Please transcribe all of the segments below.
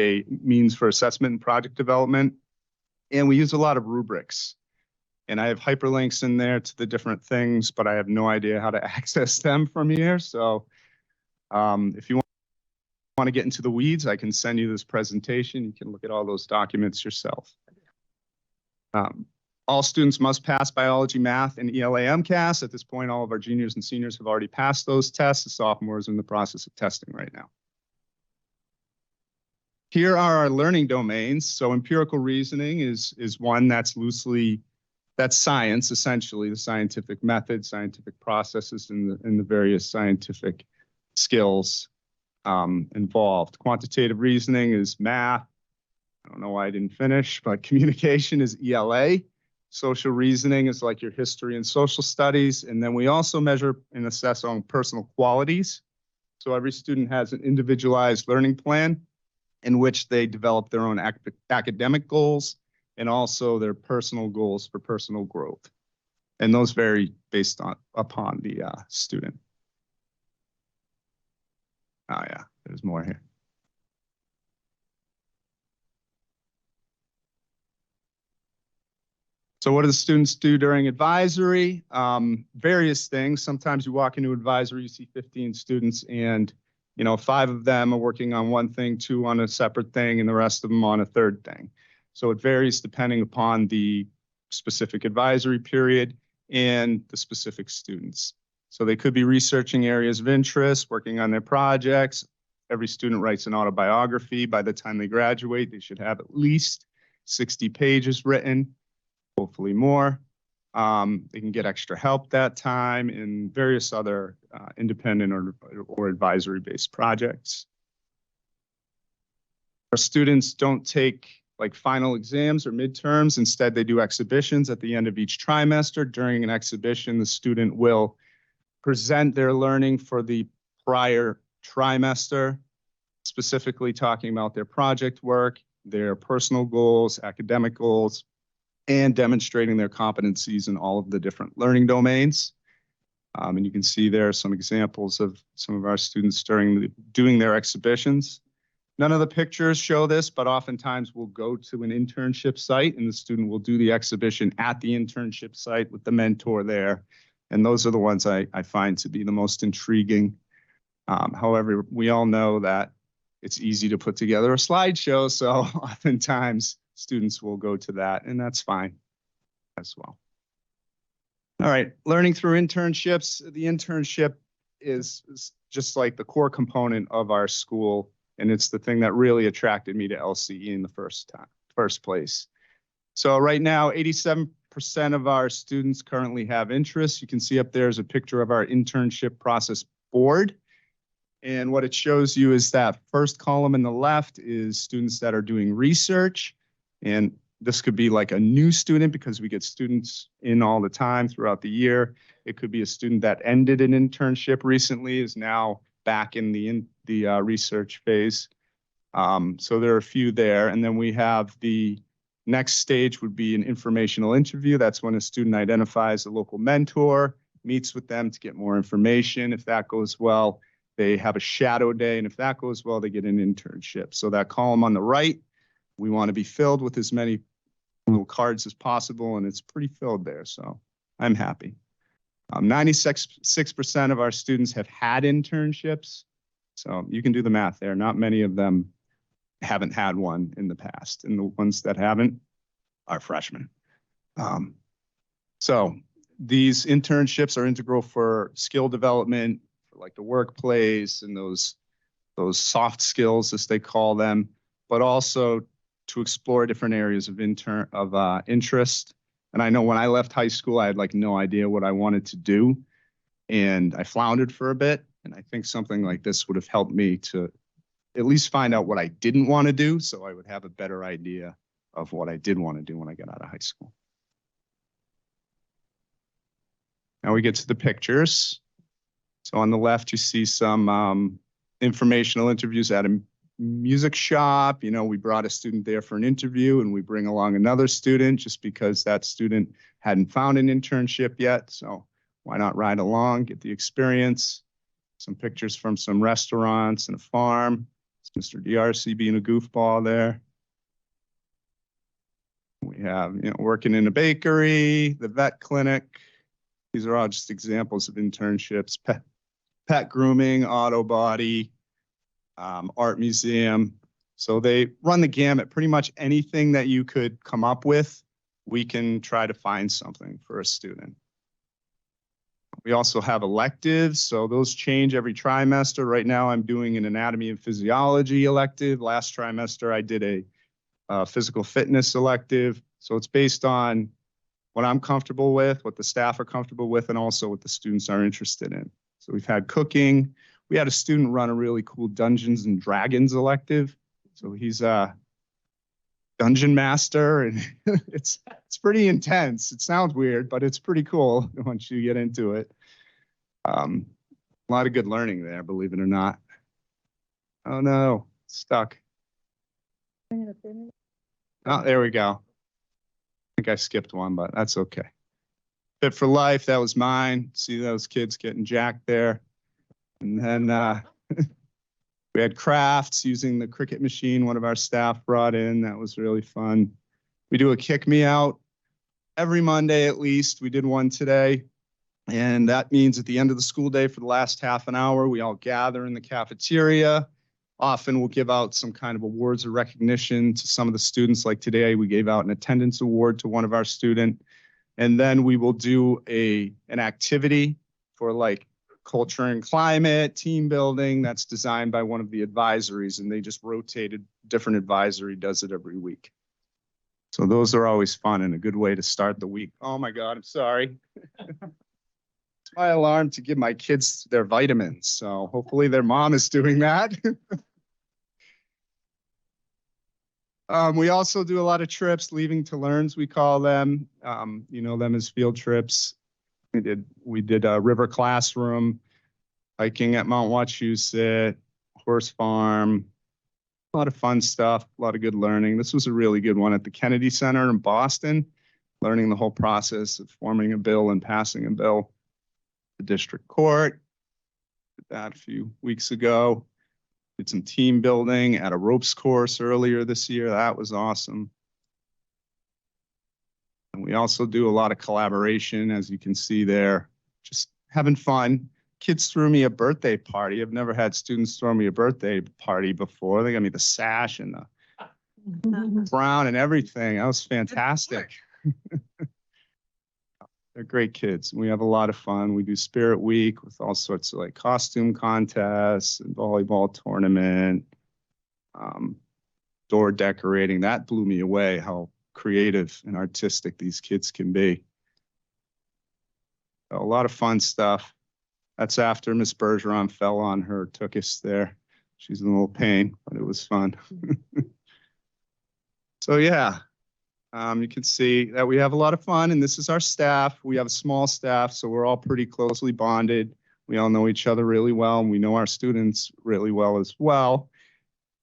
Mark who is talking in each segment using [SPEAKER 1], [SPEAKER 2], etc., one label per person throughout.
[SPEAKER 1] a means for assessment and project development. And we use a lot of rubrics. And I have hyperlinks in there to the different things, but I have no idea how to access them from here. So if you want to get into the weeds, I can send you this presentation. You can look at all those documents yourself. All students must pass biology, math, and ELA MCAS. At this point, all of our juniors and seniors have already passed those tests. The sophomores are in the process of testing right now. Here are our learning domains. So empirical reasoning is one that's that's science, essentially, the scientific method, scientific processes, and the various scientific skills involved. Quantitative reasoning is math. I don't know why I didn't finish, but communication is ELA. Social reasoning is like your history and social studies. And then we also measure and assess on personal qualities. So every student has an individualized learning plan in which they develop their own academic goals and also their personal goals for personal growth. And those vary based upon the student. Oh yeah, there's more here. So what do the students do during advisory? Various things. Sometimes you walk into advisory, you see 15 students, and 5 of them are working on one thing, 2 on a separate thing, and the rest of them on a third thing. So it varies depending upon the specific advisory period and the specific students. So they could be researching areas of interest, working on their projects. Every student writes an autobiography. By the time they graduate, they should have at least 60 pages written, hopefully more. They can get extra help that time in various other independent or advisory-based projects. Our students don't take like final exams or midterms. Instead, they do exhibitions at the end of each trimester. During an exhibition, the student will present their learning for the prior trimester, specifically talking about their project work, their personal goals, academic goals, and demonstrating their competencies in all of the different learning domains. And you can see there are some examples of some of our students doing their exhibitions. None of the pictures show this, but oftentimes we'll go to an internship site and the student will do the exhibition at the internship site with the mentor there. And those are the ones I find to be the most intriguing. However, we all know that it's easy to put together a slideshow, so oftentimes students will go to that, and that's fine as well. All right, learning through internships. The internship is just like the core component of our school, and it's the thing that really attracted me to LCE in the first place. So right now, 87% of our students currently have interest. You can see up there is a picture of our internship process board. And what it shows you is that first column in the left is students that are doing research. And this could be like a new student because we get students in all the time throughout the year. It could be a student that ended an internship recently, is now back in the research phase. So there are a few there. And then we have the next stage would be an informational interview. That's when a student identifies a local mentor, meets with them to get more information. If that goes well, they have a shadow day. And if that goes well, they get an internship. So that column on the right, we want to be filled with as many little cards as possible, and it's pretty filled there, so I'm happy. 96% of our students have had internships, so you can do the math there. Not many of them haven't had one in the past, and the ones that haven't are freshmen. So these internships are integral for skill development, for like the workplace and those soft skills, as they call them, but also to explore different areas of interest. And I know when I left high school, I had like no idea what I wanted to do, and I floundered for a bit. And I think something like this would have helped me to at least find out what I didn't want to do, so I would have a better idea of what I did want to do when I got out of high school. Now we get to the pictures. So on the left, you see some informational interviews at a music shop. We brought a student there for an interview, and we bring along another student just because that student hadn't found an internship yet. So why not ride along, get the experience? Some pictures from some restaurants and a farm, Mr. DRC being a goofball there. We have, working in a bakery, the vet clinic. These are all just examples of internships. Pet grooming, auto body, art museum. So they run the gamut. Pretty much anything that you could come up with, we can try to find something for a student. We also have electives, so those change every trimester. Right now I'm doing an anatomy and physiology elective. Last trimester I did a physical fitness elective. So it's based on what I'm comfortable with, what the staff are comfortable with, and also what the students are interested in. So we've had cooking. We had a student run a really cool Dungeons and Dragons elective. So he's a dungeon master, and it's pretty intense. It sounds weird, but it's pretty cool once you get into it. A lot of good learning there, believe it or not. Oh no, stuck. Oh, there we go. I think I skipped one, but that's okay. Fit for Life, that was mine. See those kids getting jacked there. And then we had crafts using the Cricut machine one of our staff brought in. That was really fun. We do a kick me out every Monday at least. We did one today. And that means at the end of the school day for the last half an hour, we all gather in the cafeteria. Often we'll give out some kind of awards or recognition to some of the students. Like today, we gave out an attendance award to one of our students. And then we will do an activity for like culture and climate, team building, that's designed by one of the advisories, and they just rotated. Different advisory does it every week. So those are always fun and a good way to start the week. Oh my God, I'm sorry. It's my alarm to give my kids their vitamins. So hopefully their mom is doing that. We also do a lot of trips, leaving to learns, we call them. You know them as field trips. We did a river classroom, hiking at Mount Wachusett, horse farm, a lot of fun stuff, a lot of good learning. This was a really good one at the Kennedy Center in Boston, learning the whole process of forming a bill and passing a bill. The district court, did that a few weeks ago. Did some team building at a ropes course earlier this year. That was awesome. And we also do a lot of collaboration, as you can see there, just having fun. Kids threw me a birthday party. I've never had students throw me a birthday party before. They got me the sash and the crown and everything. That was fantastic. They're great kids. We have a lot of fun. We do Spirit Week with all sorts of like costume contests and volleyball tournament, door decorating. That blew me away, how creative and artistic these kids can be. A lot of fun stuff. That's after Miss Bergeron fell on her tuchus there. She's in a little pain, but it was fun. So yeah. You can see that we have a lot of fun, and this is our staff. We have a small staff, so we're all pretty closely bonded. We all know each other really well, and we know our students really well as well.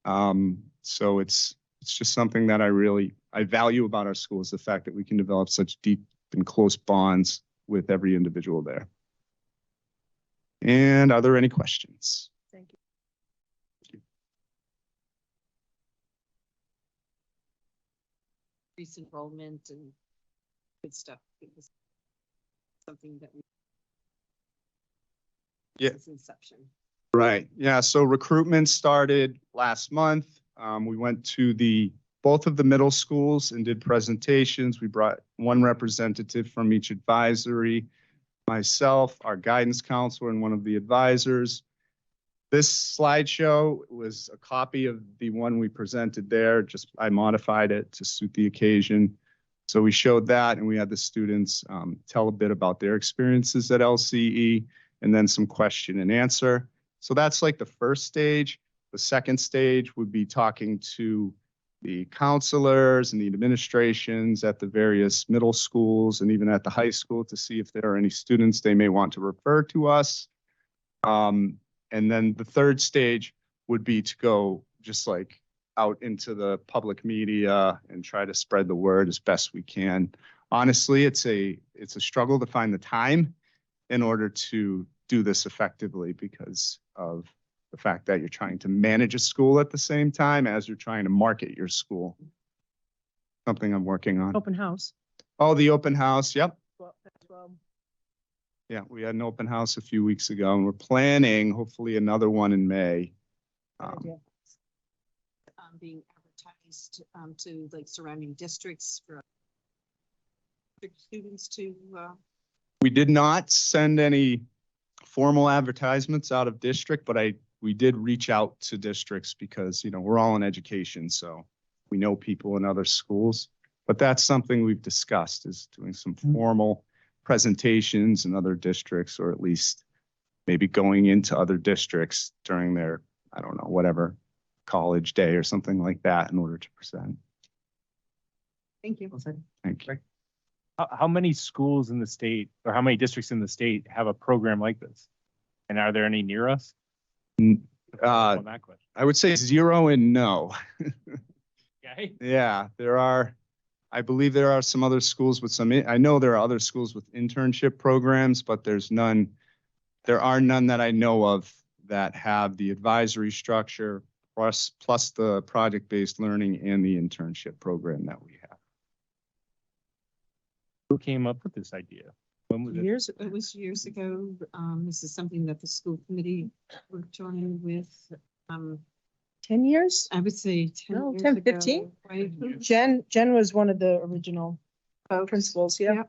[SPEAKER 1] So it's just something that I value about our school, is the fact that we can develop such deep and close bonds with every individual there. And are there any questions?
[SPEAKER 2] Thank you. Increased enrollment and good stuff. It was something that we since inception.
[SPEAKER 1] Right. Yeah. So recruitment started last month. We went to both of the middle schools and did presentations. We brought one representative from each advisory, myself, our guidance counselor, and one of the advisors. This slideshow was a copy of the one we presented there. Just I modified it to suit the occasion. So we showed that, and we had the students tell a bit about their experiences at LCE, and then some question and answer. So that's like the first stage. The second stage would be talking to the counselors and the administrations at the various middle schools and even at the high school to see if there are any students they may want to refer to us. And then the third stage would be to go just like out into the public media and try to spread the word as best we can. Honestly, it's a struggle to find the time in order to do this effectively because of the fact that you're trying to manage a school at the same time as you're trying to market your school. Something I'm working on.
[SPEAKER 2] Open house.
[SPEAKER 1] Oh, the open house. Yep.
[SPEAKER 2] Well,
[SPEAKER 1] Yeah, we had an open house a few weeks ago, and we're planning hopefully another one in May.
[SPEAKER 2] being advertised to like surrounding districts for students to.
[SPEAKER 1] We did not send any formal advertisements out of district, but we did reach out to districts because, you know, we're all in education, so we know people in other schools. But that's something we've discussed, is doing some formal presentations in other districts, or at least maybe going into other districts during their, I don't know, whatever, college day or something like that in order to present.
[SPEAKER 2] Thank you.
[SPEAKER 1] Thank you.
[SPEAKER 3] How many schools in the state, or how many districts in the state have a program like this? And are there any near us? On that question.
[SPEAKER 1] I would say 0 and no.
[SPEAKER 3] Okay.
[SPEAKER 1] Yeah, I believe there are some other schools with I know there are other schools with internship programs, but there are none that I know of that have the advisory structure plus the project-based learning and the internship program that we have.
[SPEAKER 3] Who came up with this idea? When was it?
[SPEAKER 2] It was years ago. This is something that the school committee worked on with,
[SPEAKER 4] 10 years?
[SPEAKER 2] I would say 10
[SPEAKER 4] No,
[SPEAKER 2] years
[SPEAKER 4] 10,
[SPEAKER 2] ago,
[SPEAKER 4] 15?
[SPEAKER 2] right?
[SPEAKER 4] Jen was one of the original
[SPEAKER 2] Folks.
[SPEAKER 4] principals, yeah.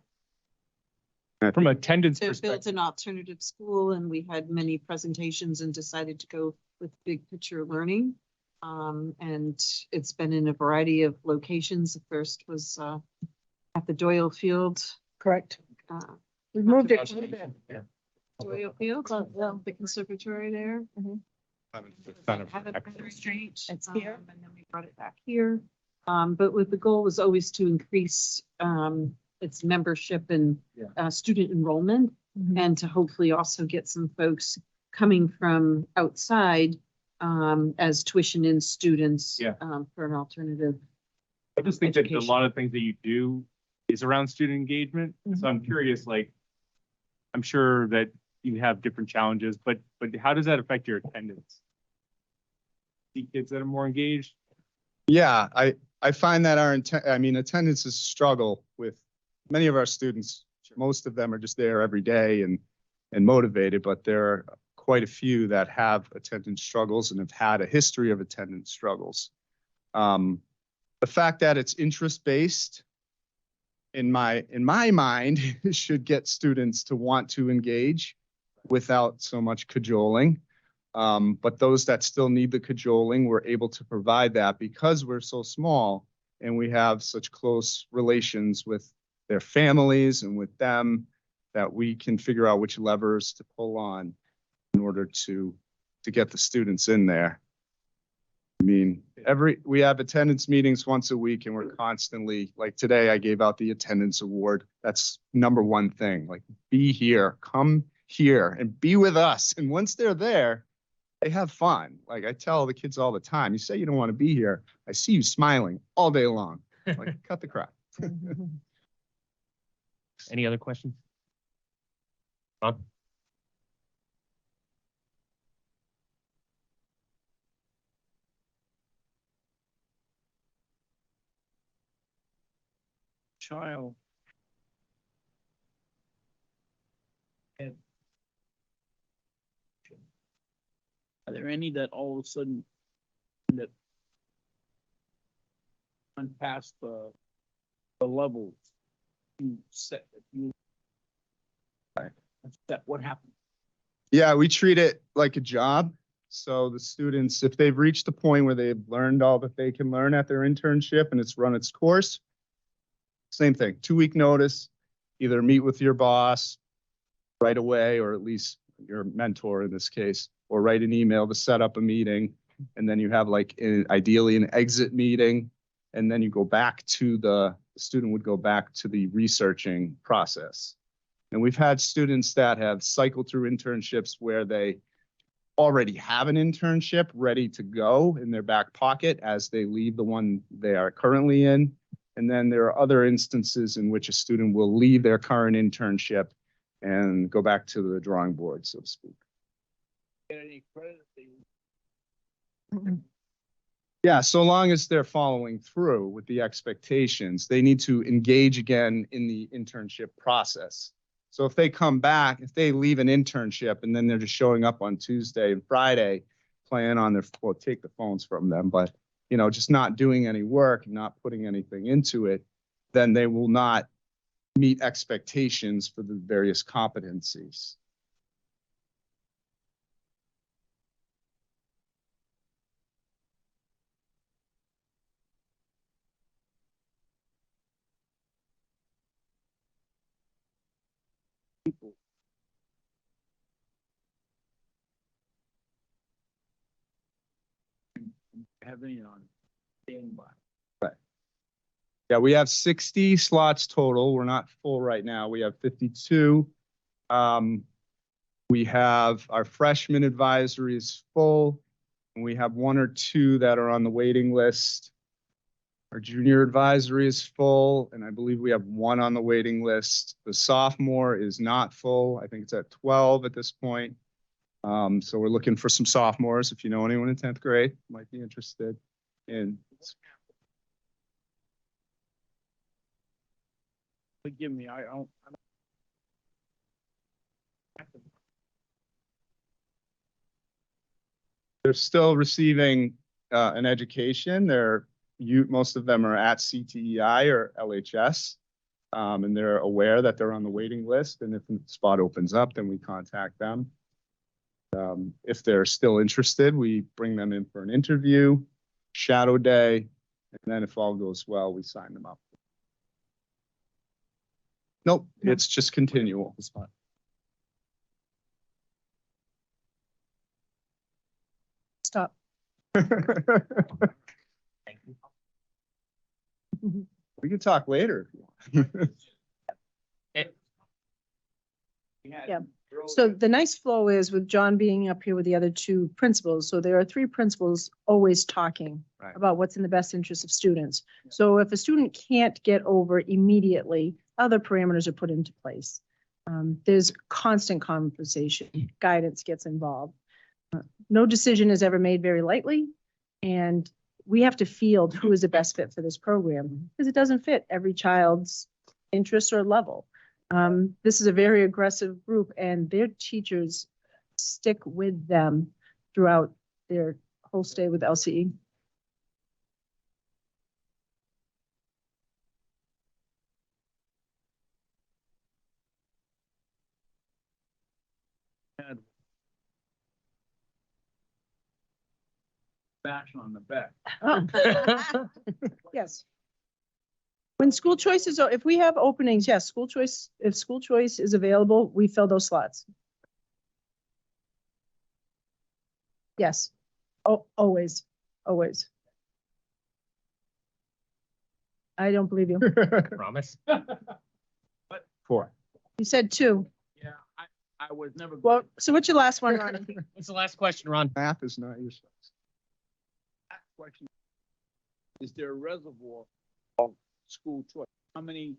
[SPEAKER 3] From attendance
[SPEAKER 2] To build
[SPEAKER 3] perspective,
[SPEAKER 2] an alternative school, and we had many presentations and decided to go with big picture learning. And it's been in a variety of locations. The first was at the Doyle Field.
[SPEAKER 4] Correct.
[SPEAKER 2] uh,
[SPEAKER 4] We moved it. a little bit.
[SPEAKER 2] Doyle Field, the conservatory there. Had a restraint.
[SPEAKER 4] It's here.
[SPEAKER 2] And then we brought it back here. But with the goal was always to increase its membership and student enrollment, and to hopefully also get some folks coming from outside as tuition in students for an alternative.
[SPEAKER 3] I just think that a
[SPEAKER 2] education.
[SPEAKER 3] lot of things that you do is around student engagement. So I'm curious, like, I'm sure that you have different challenges, but how does that affect your attendance? See kids that are more engaged?
[SPEAKER 1] Yeah, I find that attendance is a struggle with many of our students. Most of them are just there every day and motivated, but there are quite a few that have attendance struggles and have had a history of attendance struggles. The fact that it's interest-based, in my mind, should get students to want to engage without so much cajoling. But those that still need the cajoling, we're able to provide that because we're so small and we have such close relations with their families and with them, that we can figure out which levers to pull on in order to get the students in there. I mean, we have attendance meetings once a week, and we're constantly, like today, I gave out the attendance award. That's #1 thing. Like, be here, come here and be with us. And once they're there, they have fun. Like I tell the kids all the time, you say you don't want to be here, I see you smiling all day long. Like, cut the crap.
[SPEAKER 3] Any other questions? Ron?
[SPEAKER 5] Child. And are there any that all of a sudden that went past the levels you set that you? That what happened?
[SPEAKER 1] Yeah, we treat it like a job. So the students, if they've reached the point where they've learned all that they can learn at their internship and it's run its course, same thing, 2-week notice, either meet with your boss right away, or at least your mentor in this case, or write an email to set up a meeting. And then you have ideally an exit meeting. And then you go back to the student would go back to the researching process. And we've had students that have cycled through internships where they already have an internship ready to go in their back pocket as they leave the one they are currently in. And then there are other instances in which a student will leave their current internship and go back to the drawing board, so to speak.
[SPEAKER 5] Get any credit?
[SPEAKER 1] Yeah, so long as they're following through with the expectations, they need to engage again in the internship process. So if they come back, if they leave an internship and then they're just showing up on Tuesday and Friday, playing on their, well, take the phones from them, but, you know, just not doing any work, not putting anything into it, then they will not meet expectations for the various competencies.
[SPEAKER 5] People. Have any on standby.
[SPEAKER 1] Yeah, we have 60 slots total. We're not full right now. We have 52. We have our freshman advisory is full, and we have 1 or 2 that are on the waiting list. Our junior advisory is full, and I believe we have 1 on the waiting list. The sophomore is not full. I think it's at 12 at this point. So we're looking for some sophomores. If you know anyone in 10th grade, might be interested in.
[SPEAKER 5] Forgive me, I don't.
[SPEAKER 1] They're still receiving an education. Most of them are at CTEI or LHS, and they're aware that they're on the waiting list. And if the spot opens up, then we contact them. If they're still interested, we bring them in for an interview, shadow day, and then if all goes well, we sign them up. Nope, it's just continual.
[SPEAKER 4] Stop.
[SPEAKER 1] We can talk later if you want.
[SPEAKER 4] Yeah. So the nice flow is with John being up here with the other 2 principals. So there are 3 principals always talking
[SPEAKER 1] Right.
[SPEAKER 4] about what's in the best interest of students. So if a student can't get over immediately, other parameters are put into place. There's constant conversation, guidance gets involved. No decision is ever made very lightly, and we have to field who is the best fit for this program because it doesn't fit every child's interest or level. This is a very aggressive group, and their teachers stick with them throughout their whole stay with LCE.
[SPEAKER 5] Had bash on the back.
[SPEAKER 4] Yes. When school choices are, if we have openings, yes, school choice, if school choice is available, we fill those slots. Yes. Oh, always, always. I don't believe you.
[SPEAKER 3] Promise?
[SPEAKER 1] 4.
[SPEAKER 4] You said 2.
[SPEAKER 5] Yeah, I was never.
[SPEAKER 4] Well, so what's your last one, Ronnie?
[SPEAKER 3] What's the last question, Ron?
[SPEAKER 1] Math is not your subject.
[SPEAKER 5] Question. Is there a reservoir of school choice? How many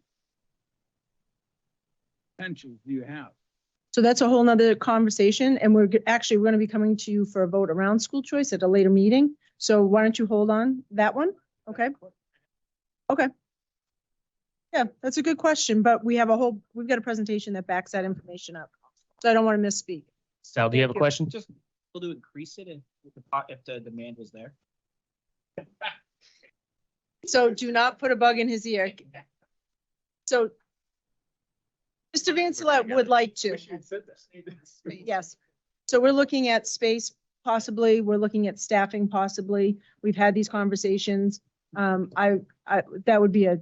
[SPEAKER 5] pensions do you have?
[SPEAKER 4] So that's a whole nother conversation, and we're going to be coming to you for a vote around school choice at a later meeting. So why don't you hold on that one? Okay. Okay. Yeah, that's a good question, but we've got a presentation that backs that information up. So I don't want to misspeak.
[SPEAKER 3] Sal, do you have a
[SPEAKER 4] Thank you.
[SPEAKER 3] question?
[SPEAKER 6] Just able to increase it if the demand was there.
[SPEAKER 4] So do not put a bug in his ear. So Mr. Vansillet would like to. Yes. So we're looking at space possibly. We're looking at staffing possibly. We've had these conversations. That would be a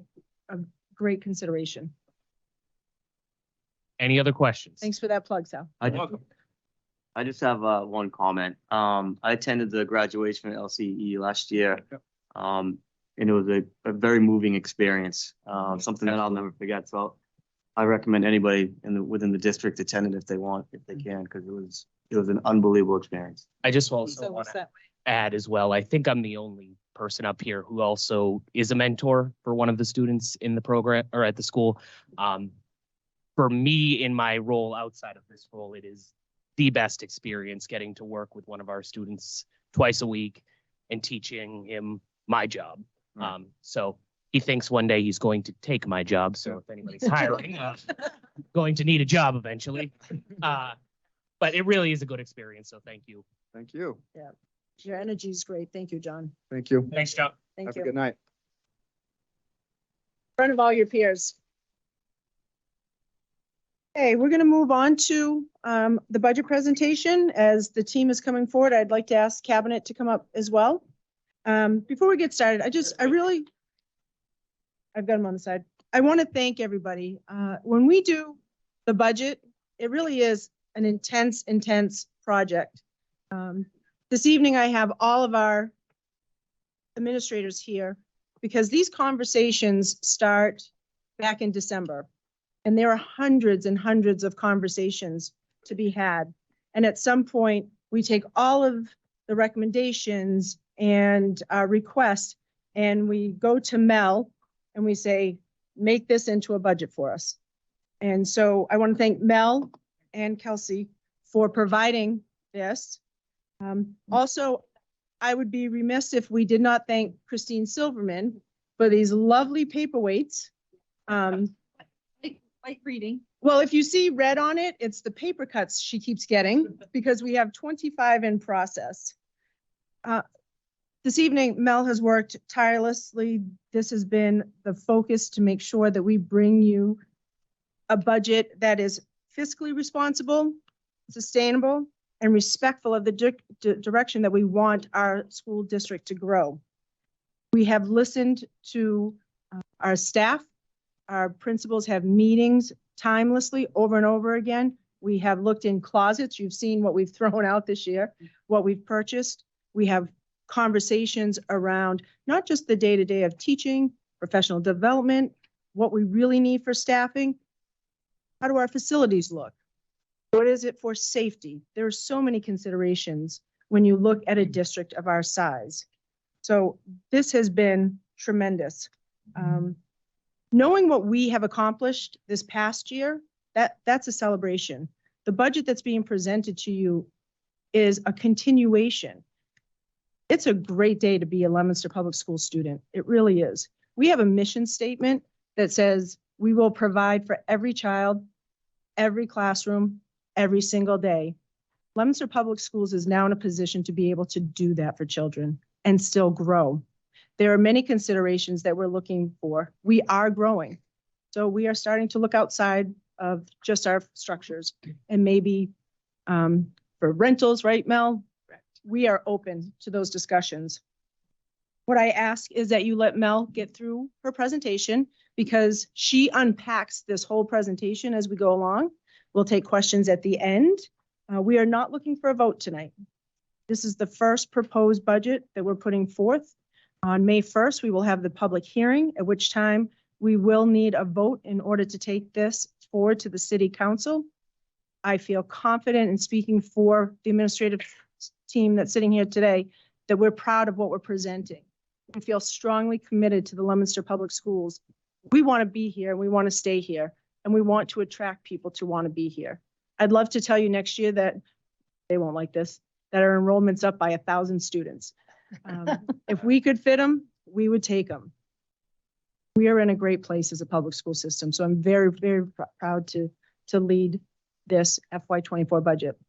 [SPEAKER 4] great consideration.
[SPEAKER 3] Any other questions?
[SPEAKER 4] Thanks for that plug, Sal.
[SPEAKER 7] I just have one comment. I attended the graduation at LCE last year.
[SPEAKER 1] Yep.
[SPEAKER 7] And it was a very moving experience, something that I'll never forget. So I recommend anybody within the district attend it if they can, because it was an unbelievable experience.
[SPEAKER 3] I just also
[SPEAKER 4] So
[SPEAKER 3] want
[SPEAKER 4] what's
[SPEAKER 3] to
[SPEAKER 4] that?
[SPEAKER 3] add as well, I think I'm the only person up here who also is a mentor for one of the students in the program or at the school. For me, in my role outside of this role, it is
[SPEAKER 8] the best experience getting to work with one of our students twice a week and teaching him my job.
[SPEAKER 1] Right.
[SPEAKER 8] So he thinks one day he's going to take my job. So if anybody's hiring, going to need a job eventually. But it really is a good experience. So thank you.
[SPEAKER 1] Thank you.
[SPEAKER 4] Your energy is great. Thank you, John.
[SPEAKER 1] Thank you.
[SPEAKER 8] Thanks, Chuck.
[SPEAKER 4] Thank
[SPEAKER 1] Have a
[SPEAKER 4] you.
[SPEAKER 1] good night.
[SPEAKER 4] In front of all your peers. Okay, we're going to move on to the budget presentation. As the team is coming forward, I'd like to ask Cabinet to come up as well. Before we get started, I've got them on the side. I want to thank everybody. When we do the budget, it really is an intense project. This evening, I have all of our administrators here because these conversations start back in December. And there are hundreds and hundreds of conversations to be had. And at some point, we take all of the recommendations and requests and we go to Mel and we say, make this into a budget for us. And so I want to thank Mel and Kelsey for providing this. Also, I would be remiss if we did not thank Christine Silverman for these lovely paperweights.
[SPEAKER 2] Light reading.
[SPEAKER 4] Well, if you see red on it, it's the paper cuts she keeps getting because we have 25 in process. This evening, Mel has worked tirelessly. This has been the focus to make sure that we bring you a budget that is fiscally responsible, sustainable, and respectful of the direction that we want our school district to grow. We have listened to our staff. Our principals have meetings timelessly over and over again. We have looked in closets. You've seen what we've thrown out this year, what we've purchased. We have conversations around not just the day-to-day of teaching, professional development, what we really need for staffing. How do our facilities look? What is it for safety? There are so many considerations when you look at a district of our size. So this has been tremendous. Knowing what we have accomplished this past year, that's a celebration. The budget that's being presented to you is a continuation. It's a great day to be a Leominster Public School student. It really is. We have a mission statement that says we will provide for every child, every classroom, every single day. Leominster Public Schools is now in a position to be able to do that for children and still grow. There are many considerations that we're looking for. We are growing. So we are starting to look outside of just our structures and maybe for rentals, right, Mel? We are open to those discussions. What I ask is that you let Mel get through her presentation because she unpacks this whole presentation as we go along. We'll take questions at the end. We are not looking for a vote tonight. This is the first proposed budget that we're putting forth. On May 1st, we will have the public hearing, at which time we will need a vote in order to take this forward to the city council. I feel confident in speaking for the administrative team that's sitting here today that we're proud of what we're presenting. We feel strongly committed to the Leominster Public Schools. We want to be here, we want to stay here, and we want to attract people to want to be here. I'd love to tell you next year that they won't like this, that our enrollment's up by 1,000 students. If we could fit them, we would take them. We are in a great place as a public school system, so I'm very, very proud to lead this FY24 budget.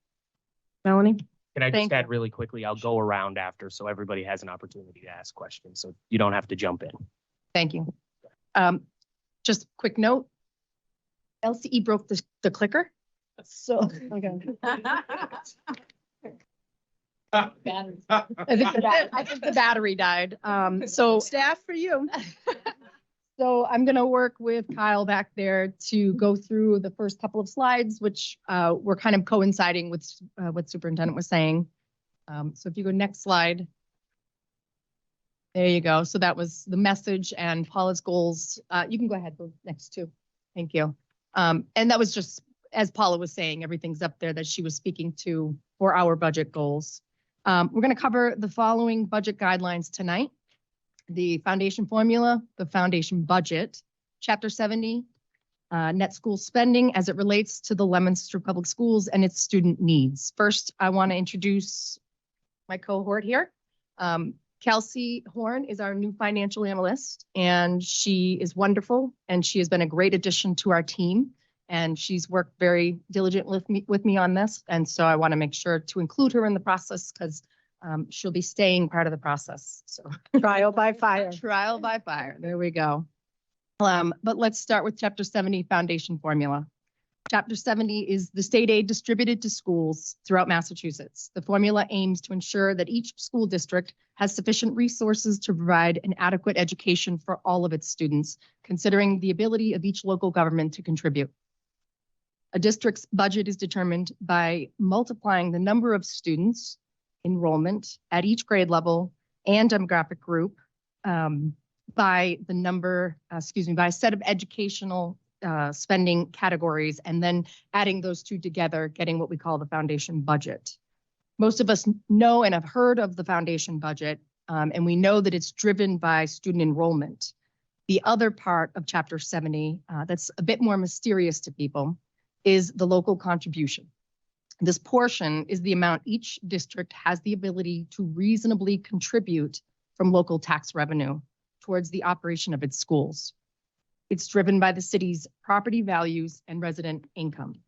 [SPEAKER 4] Melanie?
[SPEAKER 8] Can I
[SPEAKER 4] Thank
[SPEAKER 8] just
[SPEAKER 4] you.
[SPEAKER 8] add really quickly? I'll go around after so everybody has an opportunity to ask questions. So you don't have to jump in.
[SPEAKER 9] Thank you. Just quick note. LCE broke the clicker. So
[SPEAKER 4] Okay.
[SPEAKER 9] I think the battery died. So
[SPEAKER 4] Staff for you.
[SPEAKER 9] So I'm going to work with Kyle back there to go through the first couple of slides, which were kind of coinciding with what Superintendent was saying. So if you go next slide. There you go. So that was the message and Paula's goals. You can go ahead, go next too. Thank you. And that was just, as Paula was saying, everything's up there that she was speaking to for our budget goals. We're going to cover the following budget guidelines tonight. The foundation formula, the foundation budget, Chapter 70, net school spending as it relates to the Leominster Public Schools and its student needs. First, I want to introduce my cohort here. Kelsey Horn is our new financial analyst, and she is wonderful, and she has been a great addition to our team, and she's worked very diligently with me on this, and so I want to make sure to include her in the process because she'll be staying part of the process. So
[SPEAKER 4] Trial by fire.
[SPEAKER 9] trial by fire. There we go. But let's start with Chapter 70 Foundation Formula. Chapter 70 is the state aid distributed to schools throughout Massachusetts. The formula aims to ensure that each school district has sufficient resources to provide an adequate education for all of its students, considering the ability of each local government to contribute. A district's budget is determined by multiplying the number of students, enrollment at each grade level and demographic group by the number, by a set of educational spending categories, and then adding those two together, getting what we call the foundation budget. Most of us know and have heard of the foundation budget, and we know that it's driven by student enrollment. The other part of Chapter 70 that's a bit more mysterious to people is the local contribution. This portion is the amount each district has the ability to reasonably contribute from local tax revenue towards the operation of its schools. It's driven by the city's property values and resident income.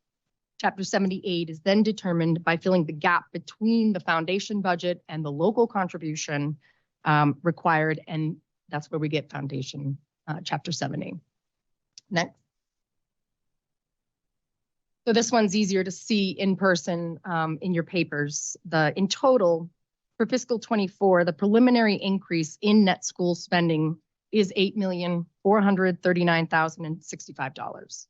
[SPEAKER 9] Chapter 78 is then determined by filling the gap between the foundation budget and the local contribution required, and that's where we get foundation Chapter 70. Next. So this one's easier to see in person in your papers. In total, for fiscal 24, the preliminary increase in net school spending is $8,439,065.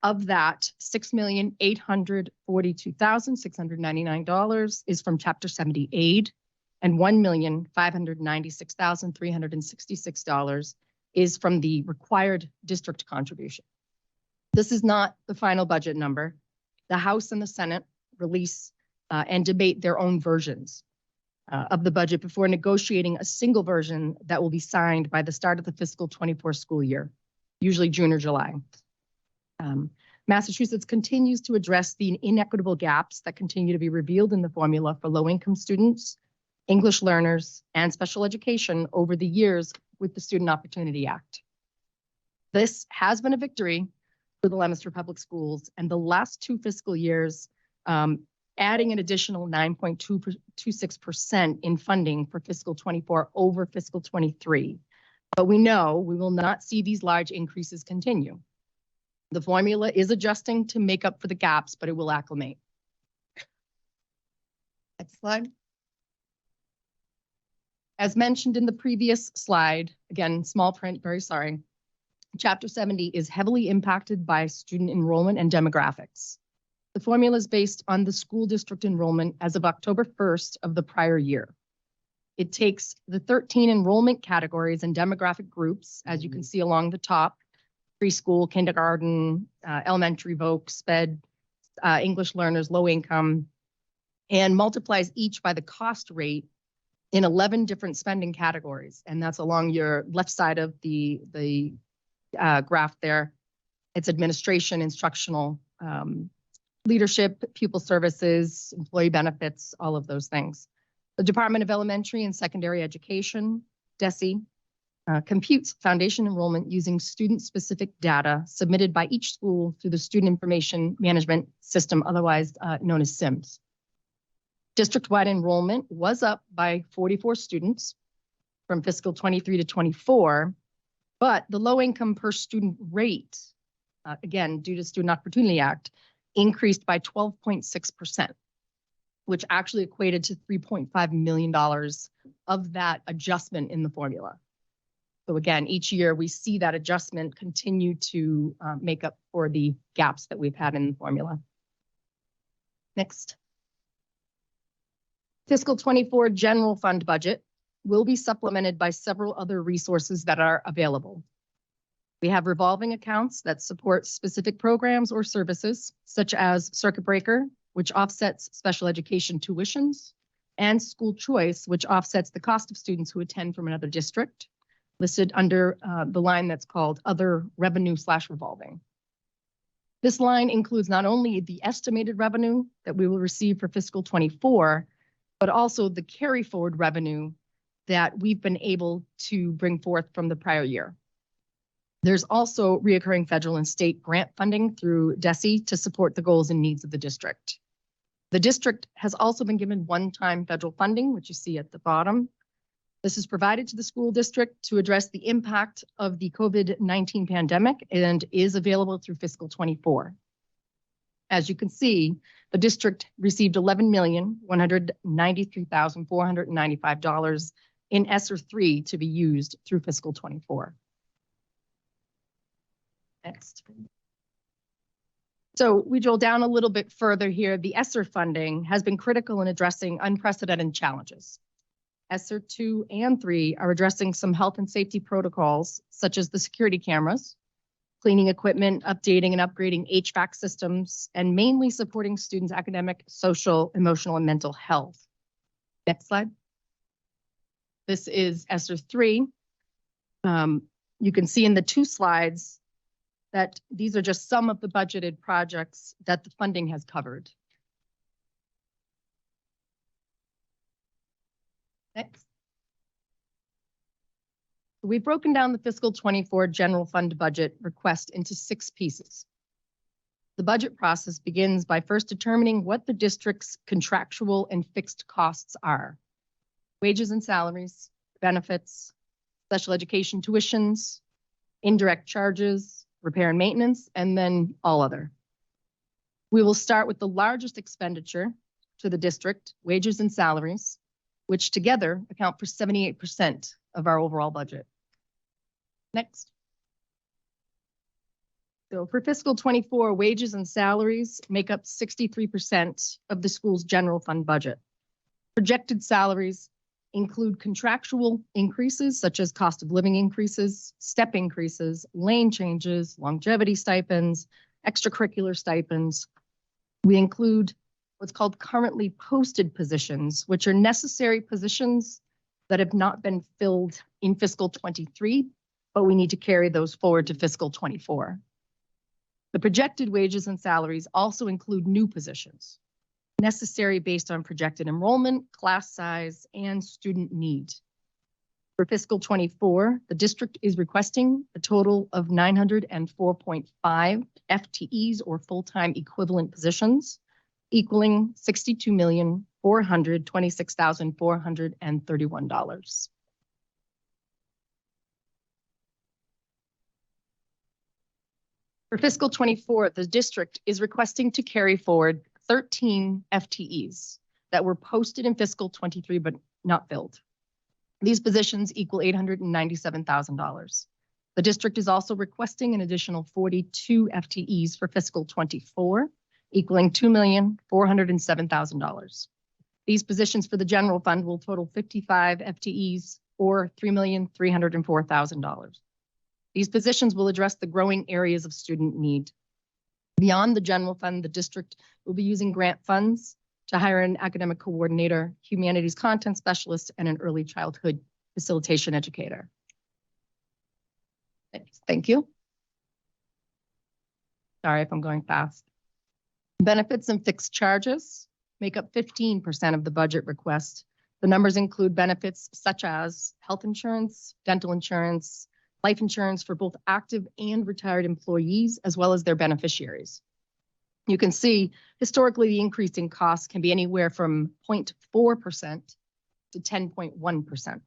[SPEAKER 9] Of that, $6,842,699 is from Chapter 70 aid, and $1,596,366 is from the required district contribution. This is not the final budget number. The House and the Senate release and debate their own versions of the budget before negotiating a single version that will be signed by the start of the fiscal 24 school year, usually June or July. Massachusetts continues to address the inequitable gaps that continue to be revealed in the formula for low-income students, English learners, and special education over the years with the Student Opportunity Act. This has been a victory for the Leominster Public Schools, and the last two fiscal years, adding an additional 9.26% in funding for fiscal 24 over fiscal 23. But we know we will not see these large increases continue. The formula is adjusting to make up for the gaps, but it will acclimate. Next slide. As mentioned in the previous slide, again, small print, very sorry. Chapter 70 is heavily impacted by student enrollment and demographics. The formula is based on the school district enrollment as of October 1st of the prior year. It takes the 13 enrollment categories and demographic groups, as you can see along the top, preschool, kindergarten, elementary, voc, sped, English learners, low income, and multiplies each by the cost rate in 11 different spending categories. And that's along your left side of the graph there. It's administration, instructional, leadership, pupil services, employee benefits, all of those things. The Department of Elementary and Secondary Education, DESE, computes foundation enrollment using student-specific data submitted by each school through the Student Information Management System, otherwise known as SIMS. District-wide enrollment was up by 44 students from fiscal 23 to 24, but the low income per student rate, again, due to Student Opportunity Act, increased by 12.6%, which actually equated to $3.5 million of that adjustment in the formula. So again, each year we see that adjustment continue to make up for the gaps that we've had in the formula. Next. Fiscal 24 general fund budget will be supplemented by several other resources that are available. We have revolving accounts that support specific programs or services, such as Circuit Breaker, which offsets special education tuitions, and School Choice, which offsets the cost of students who attend from another district, listed under the line that's called Other Revenue / Revolving. This line includes not only the estimated revenue that we will receive for fiscal '24, but also the carry forward revenue that we've been able to bring forth from the prior year. There's also reoccurring federal and state grant funding through DESE to support the goals and needs of the district. The district has also been given one-time federal funding, which you see at the bottom. This is provided to the school district to address the impact of the COVID-19 pandemic and is available through fiscal '24. As you can see, the district received $11,193,495 in ESSER 3 to be used through fiscal '24. Next. So we drill down a little bit further here. The ESSER funding has been critical in addressing unprecedented challenges. ESSER 2 and 3 are addressing some health and safety protocols, such as the security cameras, cleaning equipment, updating and upgrading HVAC systems, and mainly supporting students' academic, social, emotional, and mental health. Next slide. This is ESSER 3. You can see in the two slides that these are just some of the budgeted projects that the funding has covered. Next. We've broken down the fiscal '24 general fund budget request into 6 pieces. The budget process begins by first determining what the district's contractual and fixed costs are. Wages and salaries, benefits, special education tuitions, indirect charges, repair and maintenance, and then all other. We will start with the largest expenditure to the district, wages and salaries, which together account for 78% of our overall budget. Next. So for fiscal '24, wages and salaries make up 63% of the school's general fund budget. Projected salaries include contractual increases such as cost of living increases, step increases, lane changes, longevity stipends, extracurricular stipends. We include what's called currently posted positions, which are necessary positions that have not been filled in fiscal '23, but we need to carry those forward to fiscal '24. The projected wages and salaries also include new positions, necessary based on projected enrollment, class size, and student need. For fiscal '24, the district is requesting a total of 904.5 FTEs or full-time equivalent positions, equaling $62,426,431. For fiscal '24, the district is requesting to carry forward 13 FTEs that were posted in fiscal '23 but not filled. These positions equal $897,000. The district is also requesting an additional 42 FTEs for fiscal '24, equaling $2,407,000. These positions for the general fund will total 55 FTEs or $3,304,000. These positions will address the growing areas of student need. Beyond the general fund, the district will be using grant funds to hire an academic coordinator, humanities content specialist, and an early childhood facilitation educator. Thank you. Sorry if I'm going fast. Benefits and fixed charges make up 15% of the budget request. The numbers include benefits such as health insurance, dental insurance, life insurance for both active and retired employees, as well as their beneficiaries. You can see historically the increase in costs can be anywhere from 0.4% to 10.1%.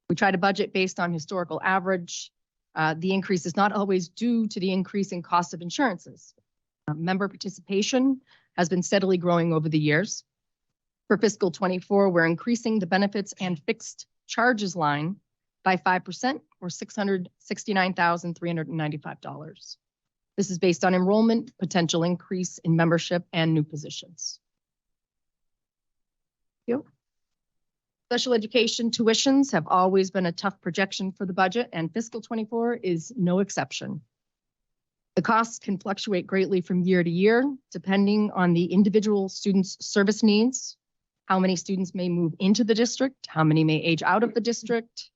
[SPEAKER 9] We try to budget based on historical average. The increase is not always due to the increase in cost of insurances. Member participation has been steadily growing over the years. For fiscal '24, we're increasing the benefits and fixed charges line by 5% or $669,395. This is based on enrollment, potential increase in membership, and new positions. Thank you. Special education tuitions have always been a tough projection for the budget, and fiscal '24 is no exception. The costs can fluctuate greatly from year to year, depending on the individual student's service needs, how many students may move into the district, how many may age out of the district.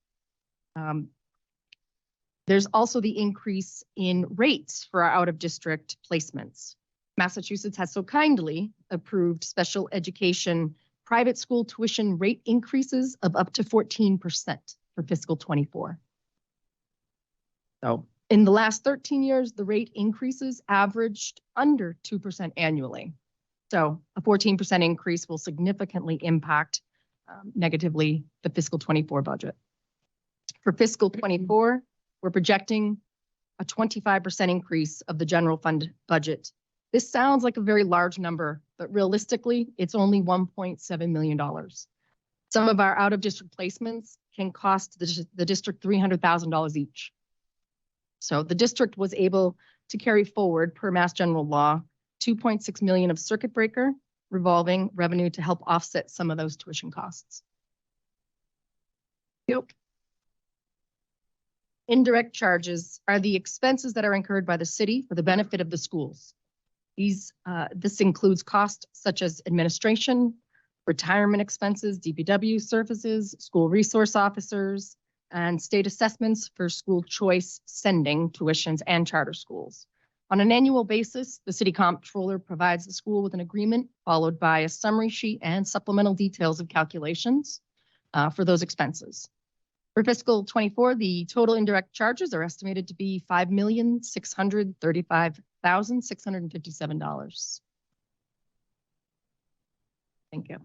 [SPEAKER 9] There's also the increase in rates for our out-of-district placements. Massachusetts has so kindly approved special education private school tuition rate increases of up to 14% for fiscal '24. So in the last 13 years, the rate increases averaged under 2% annually. So a 14% increase will significantly impact negatively the fiscal '24 budget. For fiscal '24, we're projecting a 25% increase of the general fund budget. This sounds like a very large number, but realistically, it's only $1.7 million. Some of our out-of-district placements can cost the district $300,000 each. So the district was able to carry forward, per Mass General Law, $2.6 million of circuit breaker revolving revenue to help offset some of those tuition costs. Yep. Indirect charges are the expenses that are incurred by the city for the benefit of the schools. This includes costs such as administration, retirement expenses, DPW services, school resource officers, and state assessments for school choice sending tuitions and charter schools. On an annual basis, the city comptroller provides the school with an agreement followed by a summary sheet and supplemental details of calculations for those expenses. For fiscal '24, the total indirect charges are estimated to be $5,635,657. Thank you.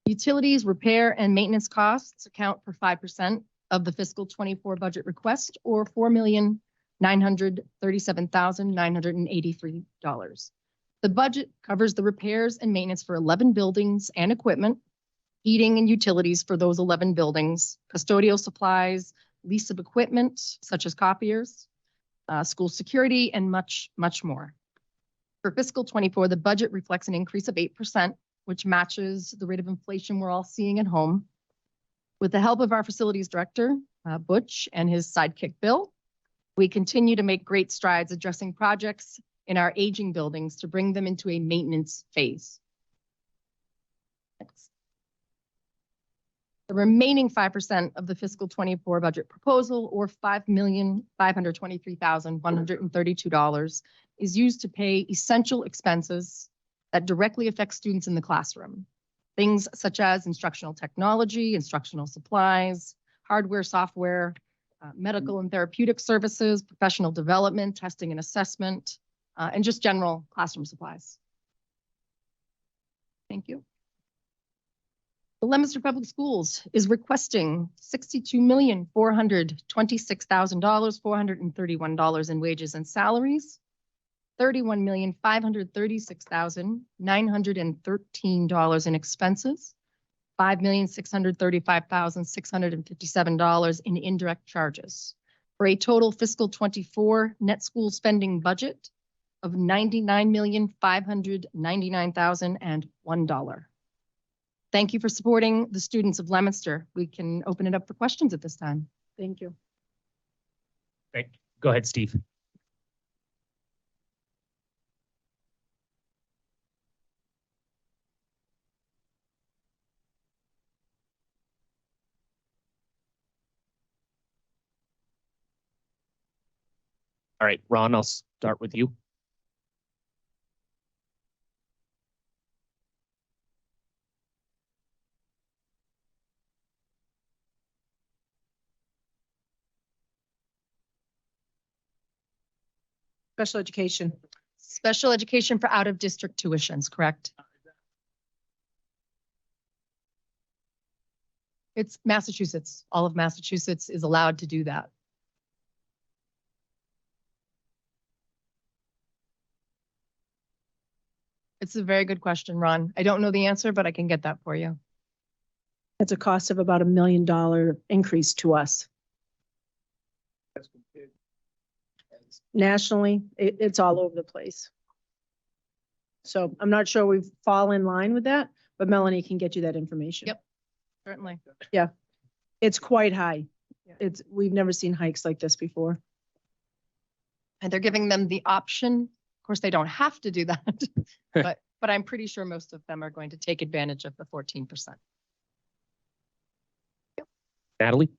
[SPEAKER 9] Utilities, repair, and maintenance costs account for 5% of the fiscal '24 budget request, or $4,937,983. The budget covers the repairs and maintenance for 11 buildings and equipment, heating and utilities for those 11 buildings, custodial supplies, lease of equipment such as copiers, school security, and much, much more. For fiscal '24, the budget reflects an increase of 8%, which matches the rate of inflation we're all seeing at home. With the help of our facilities director, Butch, and his sidekick, Bill, we continue to make great strides addressing projects in our aging buildings to bring them into a maintenance phase. Next. The remaining 5% of the fiscal '24 budget proposal, or $5,523,132, is used to pay essential expenses that directly affect students in the classroom. Things such as instructional technology, instructional supplies, hardware, software, medical and therapeutic services, professional development, testing and assessment, and just general classroom supplies. Thank you. The Leominster Public Schools is requesting $62,426,431 in wages and salaries, $31,536,913 in expenses, $5,635,657 in indirect charges, for a total fiscal '24 net school spending budget of $99,599,001. Thank you for supporting the students of Leominster. We can open it up for questions at this time.
[SPEAKER 4] Thank you.
[SPEAKER 8] Great. Go ahead, Steve. All right, Ron, I'll start with you.
[SPEAKER 4] Special education.
[SPEAKER 9] Special education for out-of-district tuitions, correct? It's Massachusetts. All of Massachusetts is allowed to do that. It's a very good question, Ron. I don't know the answer, but I can get that for you.
[SPEAKER 4] It's a cost of about $1 million increase to us. Nationally, it's all over the place. So I'm not sure we fall in line with that, but Melanie can get you that information.
[SPEAKER 9] Yep. Certainly.
[SPEAKER 4] Yeah, it's quite high. We've never seen hikes like this before.
[SPEAKER 9] And they're giving them the option. Of course, they don't have to do that, but I'm pretty sure most of them are going to take advantage of the 14%.
[SPEAKER 8] Natalie?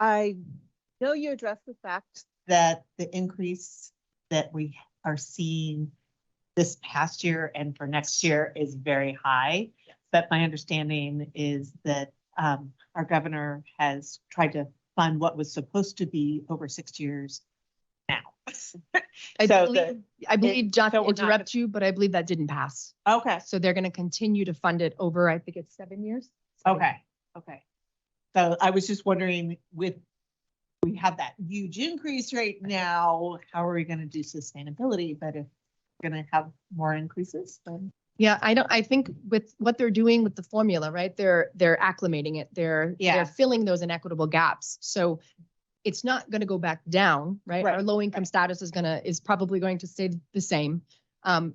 [SPEAKER 10] I know you addressed the fact that the increase that we are seeing this past year and for next year is very high. But my understanding is that our governor has tried to fund what was supposed to be over 6 years now.
[SPEAKER 9] I
[SPEAKER 10] So
[SPEAKER 9] believe, I believe, John,
[SPEAKER 10] so
[SPEAKER 9] to
[SPEAKER 10] we're not
[SPEAKER 9] interrupt you, but I believe that didn't pass.
[SPEAKER 10] Okay,
[SPEAKER 9] So they're going to continue to fund it over, I think it's 7 years.
[SPEAKER 10] okay, okay. So I was just wondering we have that huge increase right now, how are we gonna do sustainability? But if we're gonna have more increases, then.
[SPEAKER 9] Yeah, I think with what they're doing with the formula, right? They're acclimating it. They're
[SPEAKER 10] Yeah.
[SPEAKER 9] filling those inequitable gaps. So it's not going to go back down, right?
[SPEAKER 10] Right,
[SPEAKER 9] Our low income status is probably going to stay the same.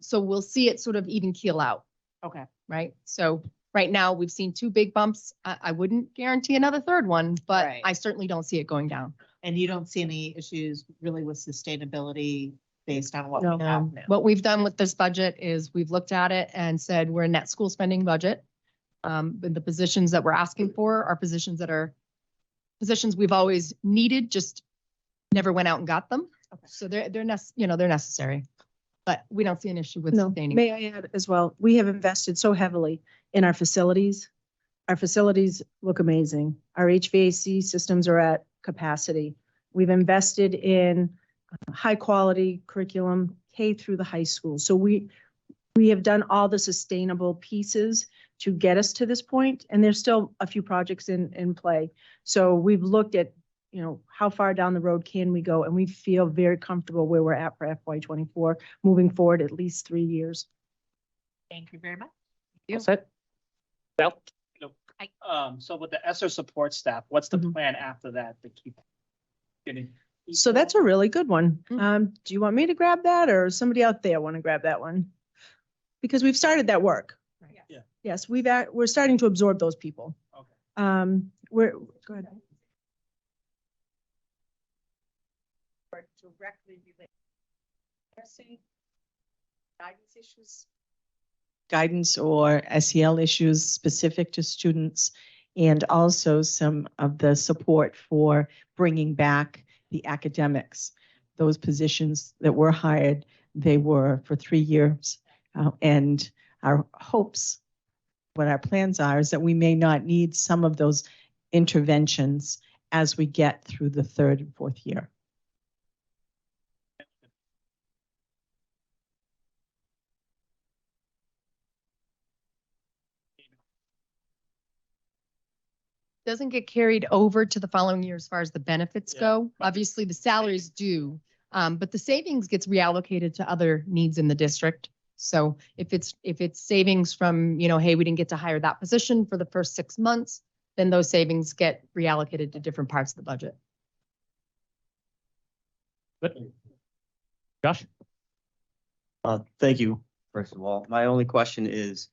[SPEAKER 9] So we'll see it sort of even keel out,
[SPEAKER 10] Okay.
[SPEAKER 9] right? So right now we've seen 2 big bumps. I wouldn't guarantee another third one, but
[SPEAKER 10] Right.
[SPEAKER 9] I certainly don't see it going down.
[SPEAKER 10] And you don't see any issues really with sustainability based on what we have now?
[SPEAKER 9] What we've done with this budget is we've looked at it and said we're a net school spending budget. But the positions that we're asking for are positions that are positions we've always needed, just never went out and got them.
[SPEAKER 10] Okay.
[SPEAKER 9] So they're necessary, but we don't see an issue with
[SPEAKER 4] No,
[SPEAKER 9] sustaining.
[SPEAKER 4] may I add as well, we have invested so heavily in our facilities. Our facilities look amazing. Our HVAC systems are at capacity. We've invested in high quality curriculum K through the high school. So we have done all the sustainable pieces to get us to this point, and there's still a few projects in play. So we've looked at, how far down the road can we go, and we feel very comfortable where we're at for FY24, moving forward at least 3 years.
[SPEAKER 10] Thank you very much.
[SPEAKER 6] Well, so with the ESSER support staff, what's the
[SPEAKER 4] Mhm.
[SPEAKER 6] plan after that to keep getting?
[SPEAKER 4] So that's a really good one.
[SPEAKER 9] Mm.
[SPEAKER 4] Do you want me to grab that, or somebody out there want to grab that one? Because we've started that work.
[SPEAKER 6] Yeah.
[SPEAKER 4] Yes, we're starting to absorb those people.
[SPEAKER 6] Okay.
[SPEAKER 4] Go ahead.
[SPEAKER 10] Directly related. Guidance issues.
[SPEAKER 11] Guidance or SEL issues specific to students, and also some of the support for bringing back the academics. Those positions that were hired, they were for 3 years. And our hopes, what our plans are, is that we may not need some of those interventions as we get through the 3rd and 4th year.
[SPEAKER 9] Doesn't get carried over to the following year as far as the benefits go. Obviously, the salaries do, but the savings gets reallocated to other needs in the district. So if it's savings from, hey, we didn't get to hire that position for the first 6 months, then those savings get reallocated to different parts of the budget.
[SPEAKER 3] Good. Josh?
[SPEAKER 7] Thank you, first of all. My only question is,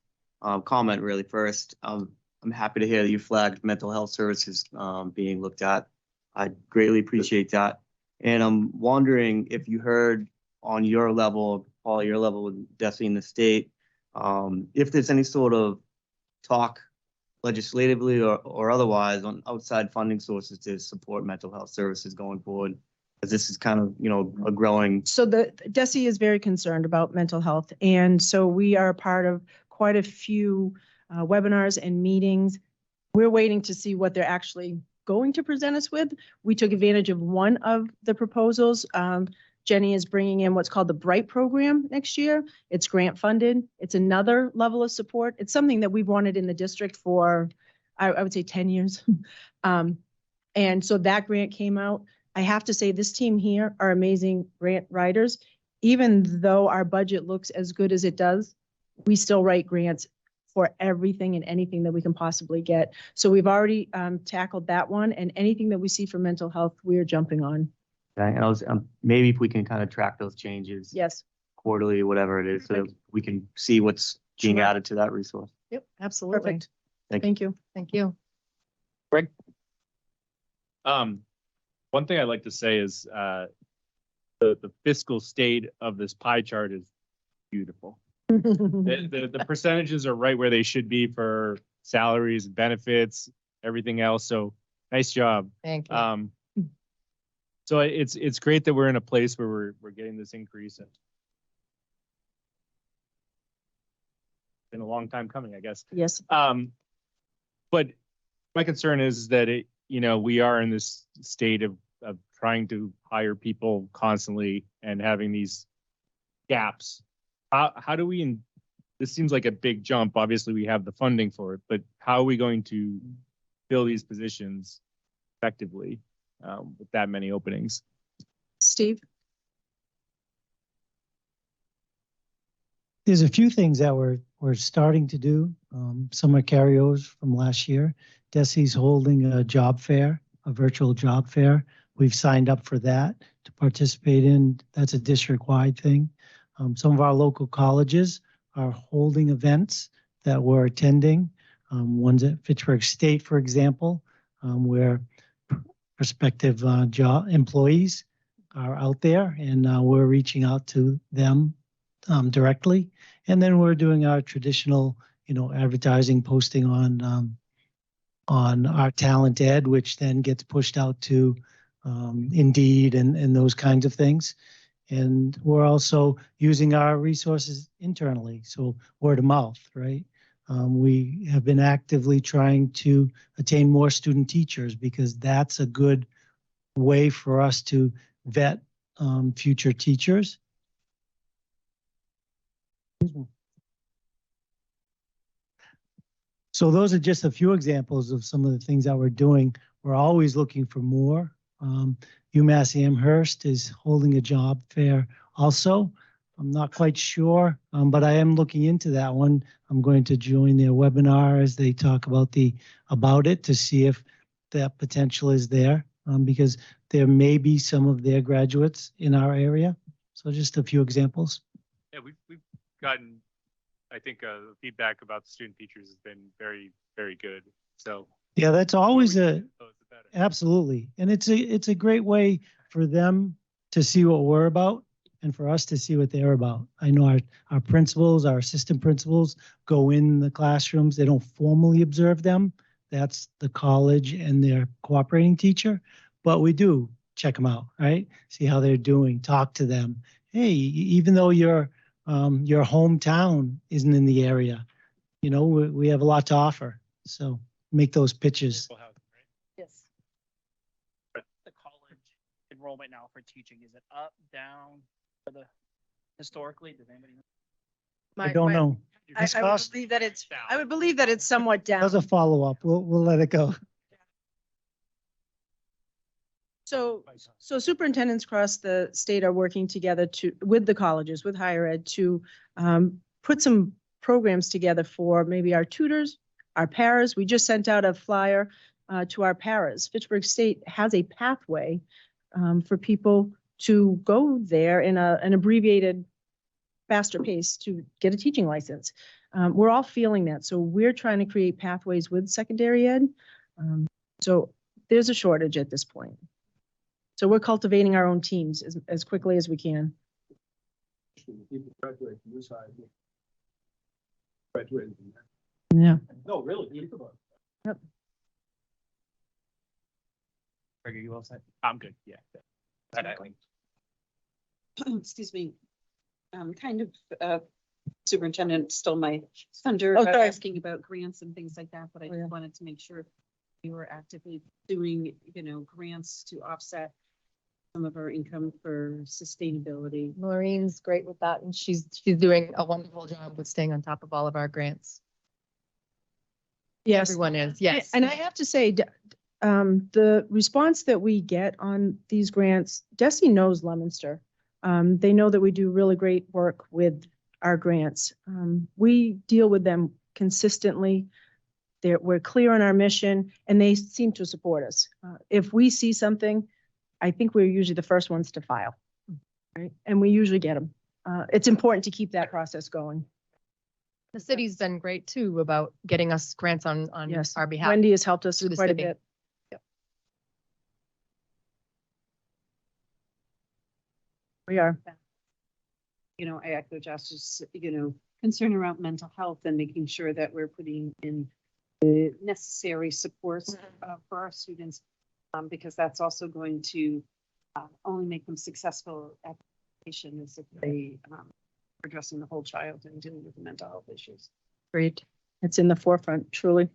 [SPEAKER 7] comment really first. I'm happy to hear that you flagged mental health services being looked at. I greatly appreciate that. And I'm wondering if you heard on your level, Paul, your level with Desi in the state, if there's any sort of talk legislatively or otherwise on outside funding sources to support mental health services going forward, because this is kind of, a growing.
[SPEAKER 4] So the DESE is very concerned about mental health, and so we are a part of quite a few webinars and meetings. We're waiting to see what they're actually going to present us with. We took advantage of one of the proposals. Jenny is bringing in what's called the Bright program next year. It's grant funded. It's another level of support. It's something that we've wanted in the district for, I would say 10 years. And so that grant came out. I have to say this team here are amazing grant writers. Even though our budget looks as good as it does, we still write grants for everything and anything that we can possibly get. So we've already tackled that one, and anything that we see for mental health, we are jumping on.
[SPEAKER 7] Okay, and I was maybe if we can kind of track those changes
[SPEAKER 4] Yes.
[SPEAKER 7] quarterly or whatever it is, so that we can see what's being
[SPEAKER 4] Sure.
[SPEAKER 7] added to that resource.
[SPEAKER 9] Yep, absolutely.
[SPEAKER 4] Perfect.
[SPEAKER 7] Thank you.
[SPEAKER 4] Thank you.
[SPEAKER 9] Thank you.
[SPEAKER 3] One thing I'd like to say is the fiscal state of this pie chart is beautiful. The percentages are right where they should be for salaries, benefits, everything else. So Nice job.
[SPEAKER 9] Thank you.
[SPEAKER 3] So it's great that we're in a place where we're getting this increase. And been a long time coming, I guess.
[SPEAKER 4] Yes.
[SPEAKER 3] But my concern is that we are in this state of trying to hire people constantly and having these gaps. How do we, this seems like a big jump. Obviously, we have the funding for it, but how are we going to fill these positions effectively with that many openings?
[SPEAKER 4] Steve?
[SPEAKER 12] There's a few things that we're starting to do. Some are carryovers from last year. DESE's holding a job fair, a virtual job fair. We've signed up for that to participate in. That's a district-wide thing. Some of our local colleges are holding events that we're attending. One's at Fitchburg State, for example, where prospective job employees are out there, and we're reaching out to them directly. And then we're doing our traditional, advertising, posting on our Talent Ed, which then gets pushed out to Indeed and those kinds of things. And we're also using our resources internally, so word of mouth, right? We have been actively trying to attain more student teachers because that's a good way for us to vet future teachers. So those are just a few examples of some of the things that we're doing. We're always looking for more. UMass Amherst is holding a job fair also. I'm not quite sure, but I am looking into that one. I'm going to join their webinar as they talk about it to see if that potential is there, because there may be some of their graduates in our area. So just a few examples.
[SPEAKER 3] Yeah, we've gotten, I think, feedback about the student teachers has been very, very good. So
[SPEAKER 12] yeah, that's always absolutely, and it's a great way for them to see what we're about and for us to see what they're about. I know our principals, our assistant principals go in the classrooms. They don't formally observe them. That's the college and their cooperating teacher, but we do check them out, right? See how they're doing, talk to them. Hey, even though your hometown isn't in the area, we have a lot to offer. So make those pitches.
[SPEAKER 4] Yes.
[SPEAKER 6] The college enrollment now for teaching, is it up, down, for the historically? Does anybody know?
[SPEAKER 12] I don't know.
[SPEAKER 4] I would believe that it's somewhat down.
[SPEAKER 12] As a follow-up, we'll let it go.
[SPEAKER 4] So superintendents across the state are working together with the colleges, with higher ed, to put some programs together for maybe our tutors, our paras. We just sent out a flyer to our paras. Fitchburg State has a pathway for people to go there in an abbreviated, faster pace to get a teaching license. We're all feeling that. So we're trying to create pathways with secondary ed. So there's a shortage at this point. So we're cultivating our own teams as quickly as we can.
[SPEAKER 5] People graduate from this side. Graduated from that.
[SPEAKER 4] Yeah.
[SPEAKER 5] No, really, think about it.
[SPEAKER 4] Yep.
[SPEAKER 3] Greg, are you all set? I'm good. Yeah.
[SPEAKER 2] Excuse me. Kind of superintendent stole my thunder
[SPEAKER 4] Oh,
[SPEAKER 2] about
[SPEAKER 4] sorry.
[SPEAKER 2] asking about grants and things like that, but I
[SPEAKER 4] Oh, yeah.
[SPEAKER 2] just wanted to make sure we were actively doing, grants to offset some of our income for sustainability.
[SPEAKER 9] Maureen's great with that, and she's doing a wonderful job with staying on top of all of our grants.
[SPEAKER 4] Yes.
[SPEAKER 9] Everyone is, yes.
[SPEAKER 4] And I have to say, the response that we get on these grants, DESE knows Leominster. They know that we do really great work with our grants. We deal with them consistently. We're clear on our mission, and they seem to support us. If we see something, I think we're usually the first ones to file, right? And we usually get them. It's important to keep that process going.
[SPEAKER 9] The city's been great too about getting us grants on
[SPEAKER 4] Yes.
[SPEAKER 9] our behalf.
[SPEAKER 4] Wendy has helped us
[SPEAKER 9] Through the
[SPEAKER 4] quite a
[SPEAKER 9] city.
[SPEAKER 4] bit. We are.
[SPEAKER 2] I echo Josh's, concern around mental health and making sure that we're putting in the necessary supports for our students, because that's also going to only make them successful at education is if they are addressing the whole child and dealing with the mental health issues.
[SPEAKER 4] Great. It's in the forefront, truly.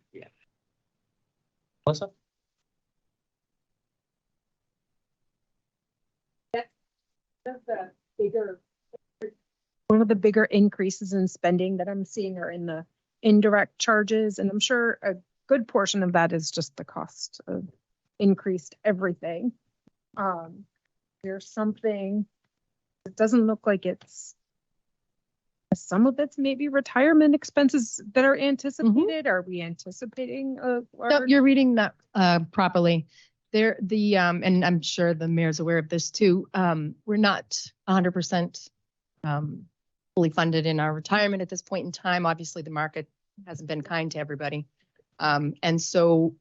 [SPEAKER 8] Melissa?
[SPEAKER 9] One of the bigger increases in spending that I'm seeing are in the indirect charges, and I'm sure a good portion of that is just the cost of increased everything. There's something, it doesn't look like it's, some of it's maybe retirement expenses that are anticipated. Are we anticipating a No, large? you're reading that properly. There, and I'm sure the mayor's aware of this too. We're not 100% fully funded in our retirement at this point in time. Obviously, the market hasn't been kind to everybody. And so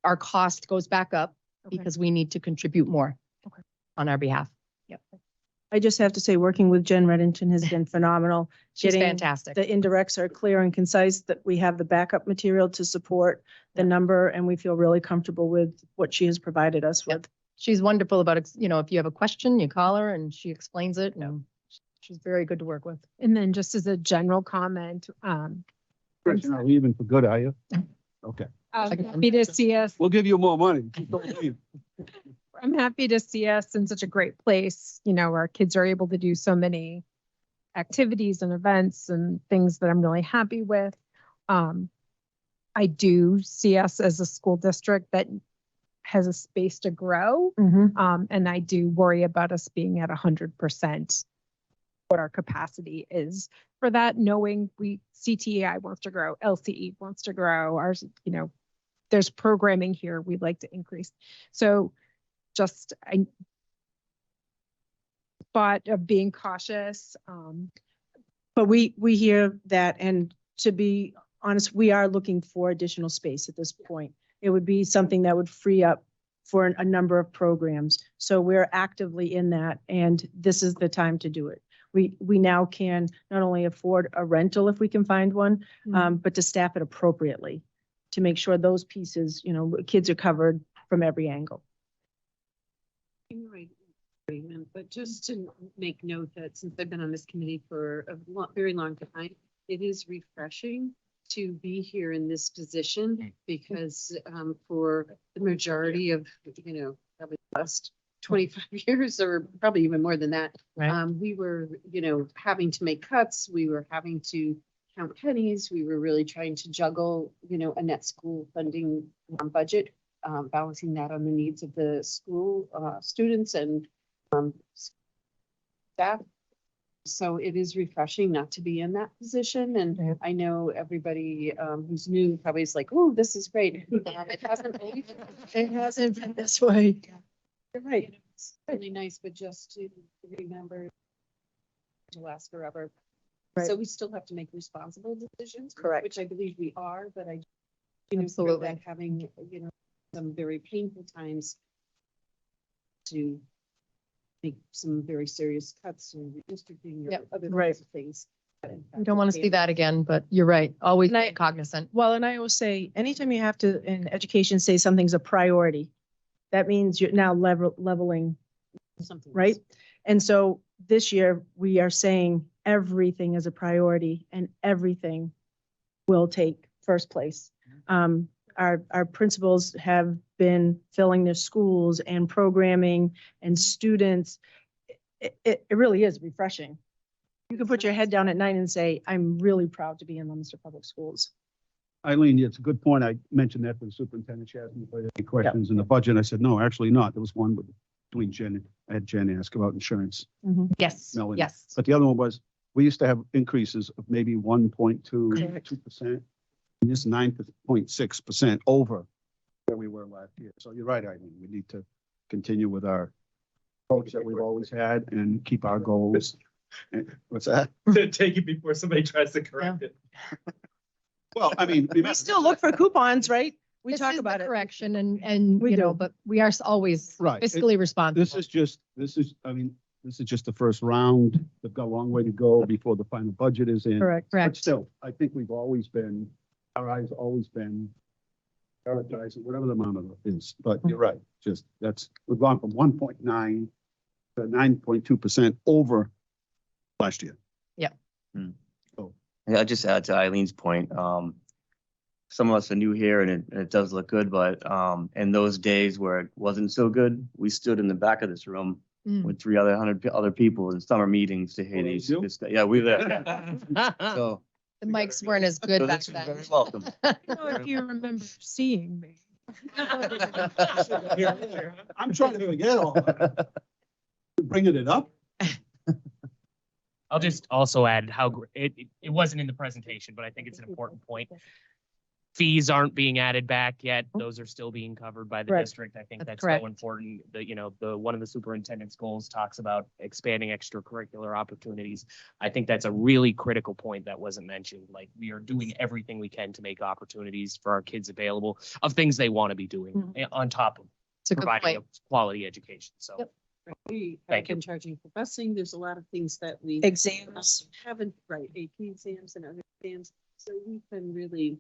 [SPEAKER 9] our cost goes back up because we need to contribute more on our behalf. Yep.
[SPEAKER 4] I just have to say, working with Jen Reddington has been phenomenal.
[SPEAKER 9] She's
[SPEAKER 4] Getting
[SPEAKER 9] fantastic.
[SPEAKER 4] The indirects are clear and concise, that we have the backup material to support the number, and we feel really comfortable with what she has provided us with.
[SPEAKER 9] She's wonderful about, if you have a question, you call her and she explains it. And she's very good to work with.
[SPEAKER 13] And then just as a general comment,
[SPEAKER 5] You're not leaving for good, are you? Okay.
[SPEAKER 13] I'm happy to see us.
[SPEAKER 5] We'll give you more money. Don't leave.
[SPEAKER 13] I'm happy to see us in such a great place. Our kids are able to do so many activities and events and things that I'm really happy with. I do see us as a school district that has a space to grow. And I do worry about us being at 100% what our capacity is for that, knowing CTEI wants to grow, LCE wants to grow, ours, there's programming here we'd like to increase. So just I thought of being cautious.
[SPEAKER 4] But we hear that, and to be honest, we are looking for additional space at this point. It would be something that would free up for a number of programs. So we're actively in that, and this is the time to do it. We now can not only afford a rental if we can find one, but to staff it appropriately to make sure those pieces, kids are covered from every angle.
[SPEAKER 2] Right. But just to make note that since I've been on this committee for a very long time, it is refreshing to be here in this position because for the majority of, probably the last 25 years or probably even more than that, we were, having to make cuts. We were having to count pennies. We were really trying to juggle, a net school funding budget, balancing that on the needs of the school students and staff. So it is refreshing not to be in that position. And I know everybody who's new probably is like, oh, this is great. It hasn't been this way. You're right. It's really nice, but just to remember to last forever. So we still have to make responsible decisions.
[SPEAKER 4] Correct.
[SPEAKER 2] Which I believe we are, but I,
[SPEAKER 9] Absolutely.
[SPEAKER 2] that having, some very painful times to make some very serious cuts and redistricting or other kinds of things.
[SPEAKER 9] We don't want to see that again, but you're right. Always
[SPEAKER 4] And
[SPEAKER 9] be cognizant.
[SPEAKER 4] Well, and I always say, anytime you have to, in education, say something's a priority, that means you're now leveling,
[SPEAKER 2] Something
[SPEAKER 4] right? And so this year, we are saying everything is a priority and everything will take first place. Our principals have been filling their schools and programming and students. It really is refreshing. You can put your head down at night and say, I'm really proud to be in Leominster Public Schools.
[SPEAKER 5] Eileen, it's a good point. I mentioned that to the superintendent. She asked me if I had any questions in the budget. I said, no, actually not. There was one between Jen. I had Jen ask about insurance.
[SPEAKER 9] Yes.
[SPEAKER 5] Melanie.
[SPEAKER 9] Yes.
[SPEAKER 5] But the other one was, we used to have increases of maybe 1.2, 2%. And this 9.6% over where we were last year. So you're right, Eileen. We need to continue with our approach that we've always had and keep our goals. What's that?
[SPEAKER 3] Take it before somebody tries to correct it.
[SPEAKER 5] Well, I mean,
[SPEAKER 4] We still look for coupons, right? We
[SPEAKER 9] This
[SPEAKER 4] talk
[SPEAKER 9] is
[SPEAKER 4] about
[SPEAKER 9] the
[SPEAKER 4] it.
[SPEAKER 9] correction and,
[SPEAKER 4] We do.
[SPEAKER 9] but we are always
[SPEAKER 5] Right.
[SPEAKER 9] fiscally responsible.
[SPEAKER 5] This is just the first round. We've got a long way to go before the final budget is in.
[SPEAKER 4] Correct.
[SPEAKER 5] But
[SPEAKER 9] Correct.
[SPEAKER 5] still, I think we've always been, our eyes always been prioritize it, whatever the amount of it is, but you're right, just, we've gone from 1.9 to 9.2% over last year.
[SPEAKER 7] Yeah, I'll just add to Eileen's point. Some of us are new here and it does look good, but in those days where it wasn't so good, we stood in the back of this room with 300 other people in summer meetings to hear these. Yeah, we there. So
[SPEAKER 9] The mics weren't as good back
[SPEAKER 7] that's
[SPEAKER 9] then.
[SPEAKER 7] very welcome.
[SPEAKER 13] If you remember seeing me.
[SPEAKER 5] I'm trying to forget all that. Bringing it up?
[SPEAKER 8] I'll just also add how it wasn't in the presentation, but I think it's an important point. Fees aren't being added back yet. Those are still being covered by the
[SPEAKER 4] Correct.
[SPEAKER 8] district. I think
[SPEAKER 9] That's
[SPEAKER 8] that's
[SPEAKER 9] correct.
[SPEAKER 8] so important. One of the superintendent's goals talks about expanding extracurricular opportunities. I think that's a really critical point that wasn't mentioned. Like, we are doing everything we can to make opportunities for our kids available of things they want to be doing on top of
[SPEAKER 9] It's a good
[SPEAKER 8] providing
[SPEAKER 9] point.
[SPEAKER 8] a quality education. So.
[SPEAKER 9] Yep.
[SPEAKER 2] We have
[SPEAKER 8] Thank you.
[SPEAKER 2] been charging for busing. There's a lot of things that we
[SPEAKER 4] Exams.
[SPEAKER 2] haven't, right, AP exams and other exams. So we've been really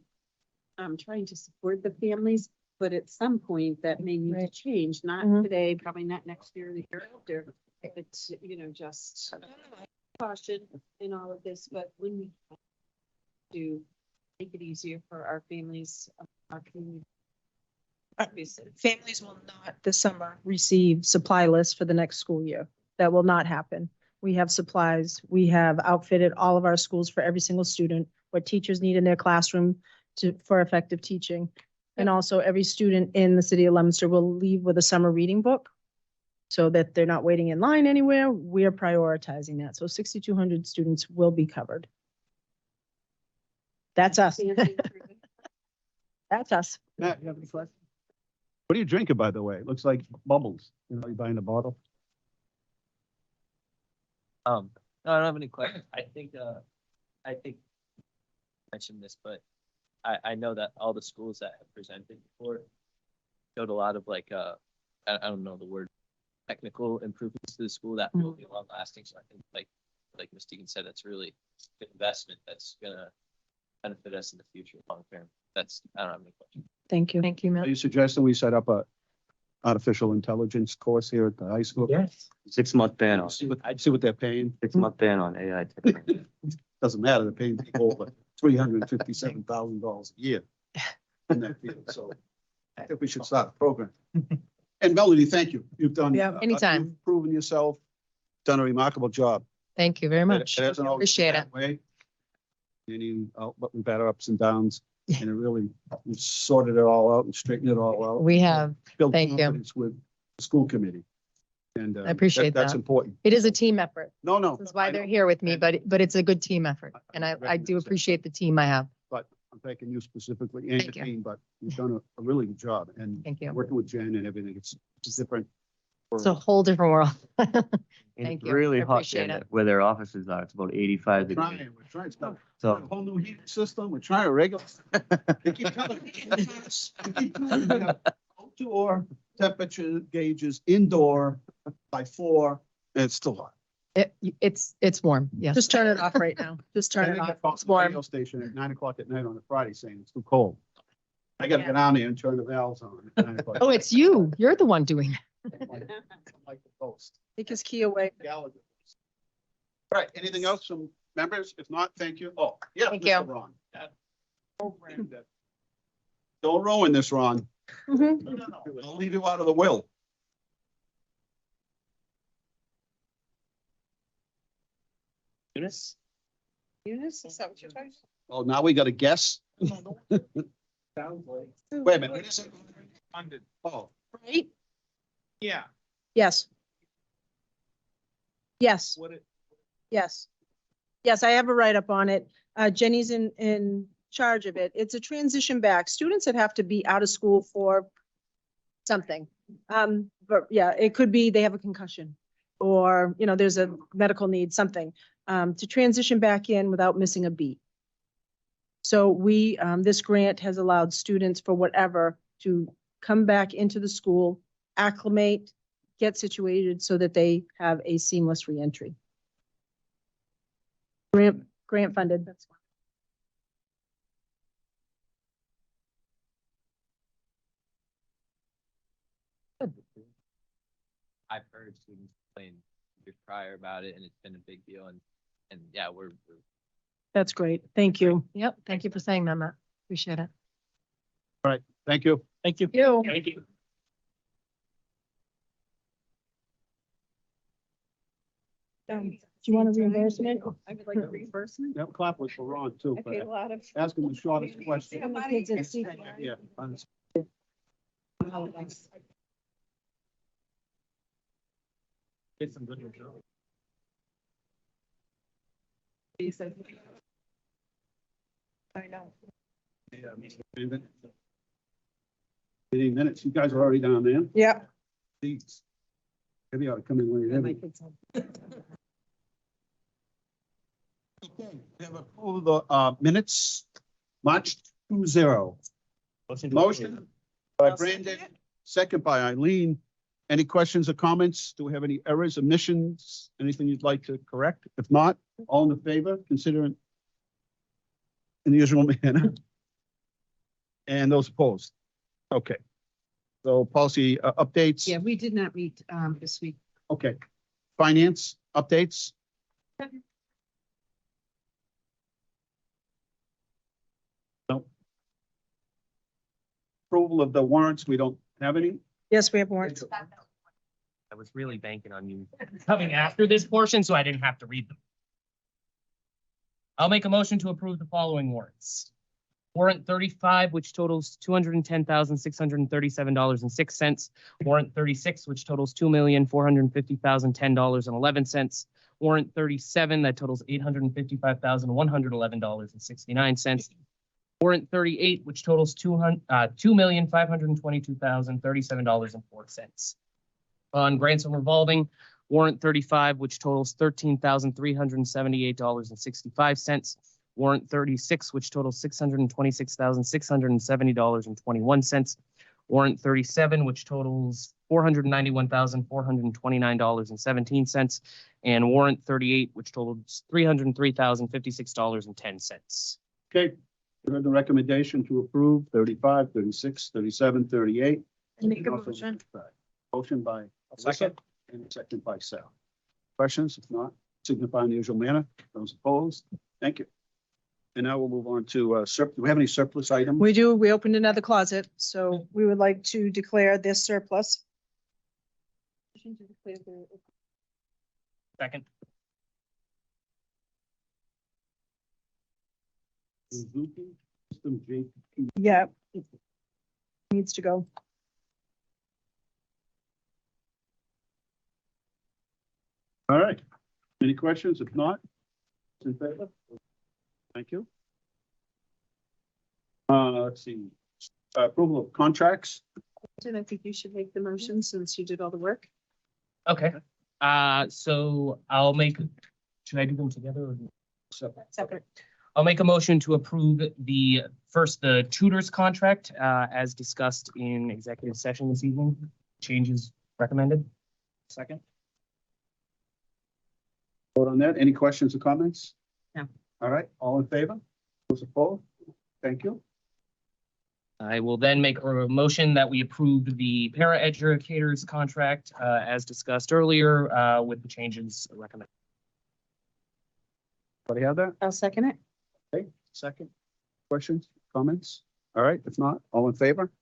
[SPEAKER 2] trying to support the families, but at some point that may need to
[SPEAKER 9] Right.
[SPEAKER 2] change, not
[SPEAKER 4] Mhm.
[SPEAKER 2] today, probably not next year or the year after. But, just caution in all of this, but when we do make it easier for our families, our community. Obviously.
[SPEAKER 4] Families will not this summer receive supply lists for the next school year. That will not happen. We have supplies. We have outfitted all of our schools for every single student, what teachers need in their classroom for effective teaching. And also every student in the city of Leominster will leave with a summer reading book so that they're not waiting in line anywhere. We are prioritizing that. So 6,200 students will be covered. That's us. That's us.
[SPEAKER 5] Matt, you have any questions? What are you drinking, by the way? It looks like bubbles. You're buying a bottle?
[SPEAKER 14] No, I don't have any questions. I think I mentioned this, but I know that all the schools that have presented before showed a lot of I don't know the word, technical improvements to the school that will be long lasting. So I think like Ms. Deegan said, that's really good investment that's gonna benefit us in the future long term. I don't have any questions.
[SPEAKER 4] Thank you.
[SPEAKER 9] Thank you,
[SPEAKER 5] Are
[SPEAKER 9] Matt.
[SPEAKER 5] you suggesting we set up a artificial intelligence course here at the high school?
[SPEAKER 8] Yes.
[SPEAKER 7] 6-month ban on.
[SPEAKER 5] See what they're paying.
[SPEAKER 7] 6-month ban on AI technology.
[SPEAKER 5] Doesn't matter, they're paying people over $357,000 a year in that field, so I think we should start a program. And Melody, thank you. You've done.
[SPEAKER 4] Yeah,
[SPEAKER 9] anytime.
[SPEAKER 5] You've proven yourself, done a remarkable job.
[SPEAKER 9] Thank you very much.
[SPEAKER 5] It hasn't always been
[SPEAKER 9] Appreciate
[SPEAKER 5] that
[SPEAKER 9] it.
[SPEAKER 5] way. But we've had our ups and downs, and it really, we've sorted it all out and straightened it all out.
[SPEAKER 9] We have.
[SPEAKER 5] Built
[SPEAKER 9] thank you.
[SPEAKER 5] confidence with the school committee. And
[SPEAKER 9] I appreciate
[SPEAKER 5] that's
[SPEAKER 9] that.
[SPEAKER 5] important.
[SPEAKER 9] It is a team effort.
[SPEAKER 5] No.
[SPEAKER 9] This is why
[SPEAKER 5] I
[SPEAKER 9] they're
[SPEAKER 5] know.
[SPEAKER 9] here with me, but it's a good team effort. And I do
[SPEAKER 5] recognize that.
[SPEAKER 9] appreciate the team I have.
[SPEAKER 5] But I'm thanking you specifically and the
[SPEAKER 9] Thank you.
[SPEAKER 5] team, but you've done a really good job, and
[SPEAKER 9] Thank you.
[SPEAKER 5] working with Jen and everything, it's different.
[SPEAKER 9] It's a whole different world.
[SPEAKER 7] And
[SPEAKER 9] Thank
[SPEAKER 7] it's
[SPEAKER 9] you.
[SPEAKER 7] really
[SPEAKER 9] I
[SPEAKER 7] hot
[SPEAKER 9] appreciate
[SPEAKER 7] there
[SPEAKER 9] it.
[SPEAKER 7] where their offices are. It's about 85
[SPEAKER 5] We're
[SPEAKER 7] degrees.
[SPEAKER 5] trying, it's a
[SPEAKER 7] So
[SPEAKER 5] whole new heating system, we're trying to regulate. They keep telling me, we have outdoor temperature gauges, indoor by 4, and it's still hot.
[SPEAKER 9] It's warm. Yes.
[SPEAKER 4] Just turn it off right now. Just turn
[SPEAKER 5] And
[SPEAKER 4] it
[SPEAKER 5] they
[SPEAKER 4] off.
[SPEAKER 5] get called
[SPEAKER 4] It's
[SPEAKER 5] to the
[SPEAKER 4] warm.
[SPEAKER 5] radio station at 9 o'clock at night on a Friday saying it's too cold. I gotta get down there and turn the valves on at 9 o'clock.
[SPEAKER 9] Oh, it's you. You're the one doing it.
[SPEAKER 5] Like the post.
[SPEAKER 4] Take his key away.
[SPEAKER 5] Gallagher. All right, anything else from members? If not, thank you. Oh, yeah.
[SPEAKER 9] Thank
[SPEAKER 5] Mr.
[SPEAKER 9] you.
[SPEAKER 5] Ron. Don't ruin this, Ron. I'll leave you out of the will.
[SPEAKER 7] Eunice?
[SPEAKER 2] Eunice, is that what you're talking
[SPEAKER 5] Oh, now we got to guess.
[SPEAKER 3] Sounds like.
[SPEAKER 5] Wait a minute. What is it?
[SPEAKER 3] Funded.
[SPEAKER 5] Oh,
[SPEAKER 4] Right?
[SPEAKER 3] Yeah.
[SPEAKER 4] Yes. Yes.
[SPEAKER 3] What it,
[SPEAKER 4] Yes. Yes, I have a write-up on it. Jenny's in charge of it. It's a transition back. Students that have to be out of school for something. But yeah, it could be they have a concussion or, there's a medical need, something, to transition back in without missing a beat. So this grant has allowed students for whatever to come back into the school, acclimate, get situated so that they have a seamless reentry. Grant funded. That's
[SPEAKER 14] I've heard students complain years prior about it, and it's been a big deal, and yeah, we're
[SPEAKER 4] That's great. Thank you.
[SPEAKER 9] Yep, thank you for saying that, Matt. Appreciate it.
[SPEAKER 5] Thank you.
[SPEAKER 8] Thank you.
[SPEAKER 9] You.
[SPEAKER 8] Thank you.
[SPEAKER 4] Do you want a reimbursement?
[SPEAKER 2] I would like a reimbursement.
[SPEAKER 5] That clap was for Ron too.
[SPEAKER 2] I paid a lot of.
[SPEAKER 5] Ask him the shortest question.
[SPEAKER 4] And the kids at CPI.
[SPEAKER 5] Yeah.
[SPEAKER 3] Get some good results.
[SPEAKER 2] I know.
[SPEAKER 5] Yeah, Meeting minutes. You guys are already down there.
[SPEAKER 4] Yeah.
[SPEAKER 5] Please. Maybe I ought to come in when you're
[SPEAKER 2] My
[SPEAKER 5] in.
[SPEAKER 2] kids have-
[SPEAKER 5] Okay, we have approval of the minutes, March 20. Motion by Brandon, second by Eileen. Any questions or comments? Do we have any errors, omissions, anything you'd like to correct? If not, all in favor, consider it in the usual manner. And those opposed? Okay. So policy updates?
[SPEAKER 2] Yeah, we did not meet this week.
[SPEAKER 5] Okay. Finance updates? No. Approval of the warrants, we don't have any?
[SPEAKER 4] Yes, we have warrants.
[SPEAKER 8] I was really banking on you coming after this portion, so I didn't have to read them. I'll make a motion to approve the following warrants. Warrant 35, which totals $210,637.06. Warrant 36, which totals $2,450,010.11. Warrant 37, that totals $855,111.69. Warrant 38, which totals $2,522,037.04. On grants and revolving, warrant 35, which totals $13,378.65. Warrant 36, which totals $626,670.21. Warrant 37, which totals $491,429.17. And warrant 38, which totals $303,056.10.
[SPEAKER 5] Okay, you heard the recommendation to approve 35, 36, 37, 38.
[SPEAKER 9] Make a motion.
[SPEAKER 5] Motion by
[SPEAKER 3] Second.
[SPEAKER 5] Alyssa and a second by Sal. Questions? If not, signify in the usual manner. Those opposed? Thank you. And now we'll move on to do we have any surplus items?
[SPEAKER 4] We do. We opened another closet, so we would like to declare this surplus.
[SPEAKER 8] Second.
[SPEAKER 5] Suzuki System J.
[SPEAKER 4] Yeah. Needs to go.
[SPEAKER 5] All right. Any questions? If not, in favor? Thank you. Let's see. Approval of contracts.
[SPEAKER 2] And I think you should make the motion since you did all the work.
[SPEAKER 8] Okay. So I'll make, should I do them together or?
[SPEAKER 2] Separate.
[SPEAKER 8] I'll make a motion to approve the tutors contract, as discussed in executive session this evening. Changes recommended.
[SPEAKER 3] Second.
[SPEAKER 5] Vote on that. Any questions or comments?
[SPEAKER 2] No.
[SPEAKER 5] All right, all in favor? Those opposed? Thank you.
[SPEAKER 8] I will then make a motion that we approve the para-educators contract, as discussed earlier, with the changes recommended.
[SPEAKER 5] Anybody have that?
[SPEAKER 2] I'll second it.
[SPEAKER 5] Okay, second. Questions, comments? All right, if not, all in favor?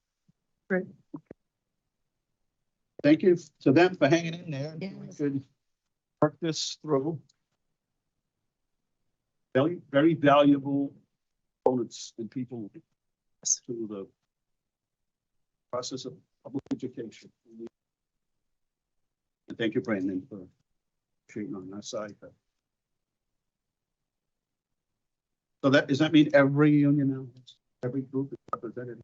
[SPEAKER 2] Great.
[SPEAKER 5] Thank you to them for hanging in there.
[SPEAKER 2] Yes.
[SPEAKER 5] We could work this through. Very, very valuable components and people to the process of public education. And thank you, Brandon, for treating on that side. So does that mean every union now, every group is represented?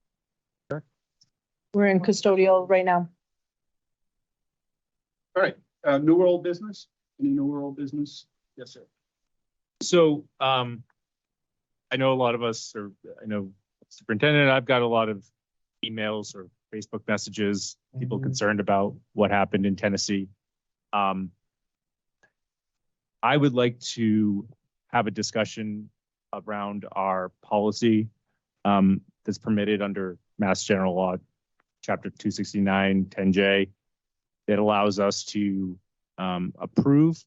[SPEAKER 4] We're in custodial right now.
[SPEAKER 5] All right, new world business? Any new world business? Yes, sir.
[SPEAKER 3] So, I know a lot of us, or I know superintendent, I've got a lot of emails or Facebook messages, people concerned about what happened in Tennessee. I would like to have a discussion around our policy that's permitted under Mass General Law, Chapter 269, 10J. that allows us to approve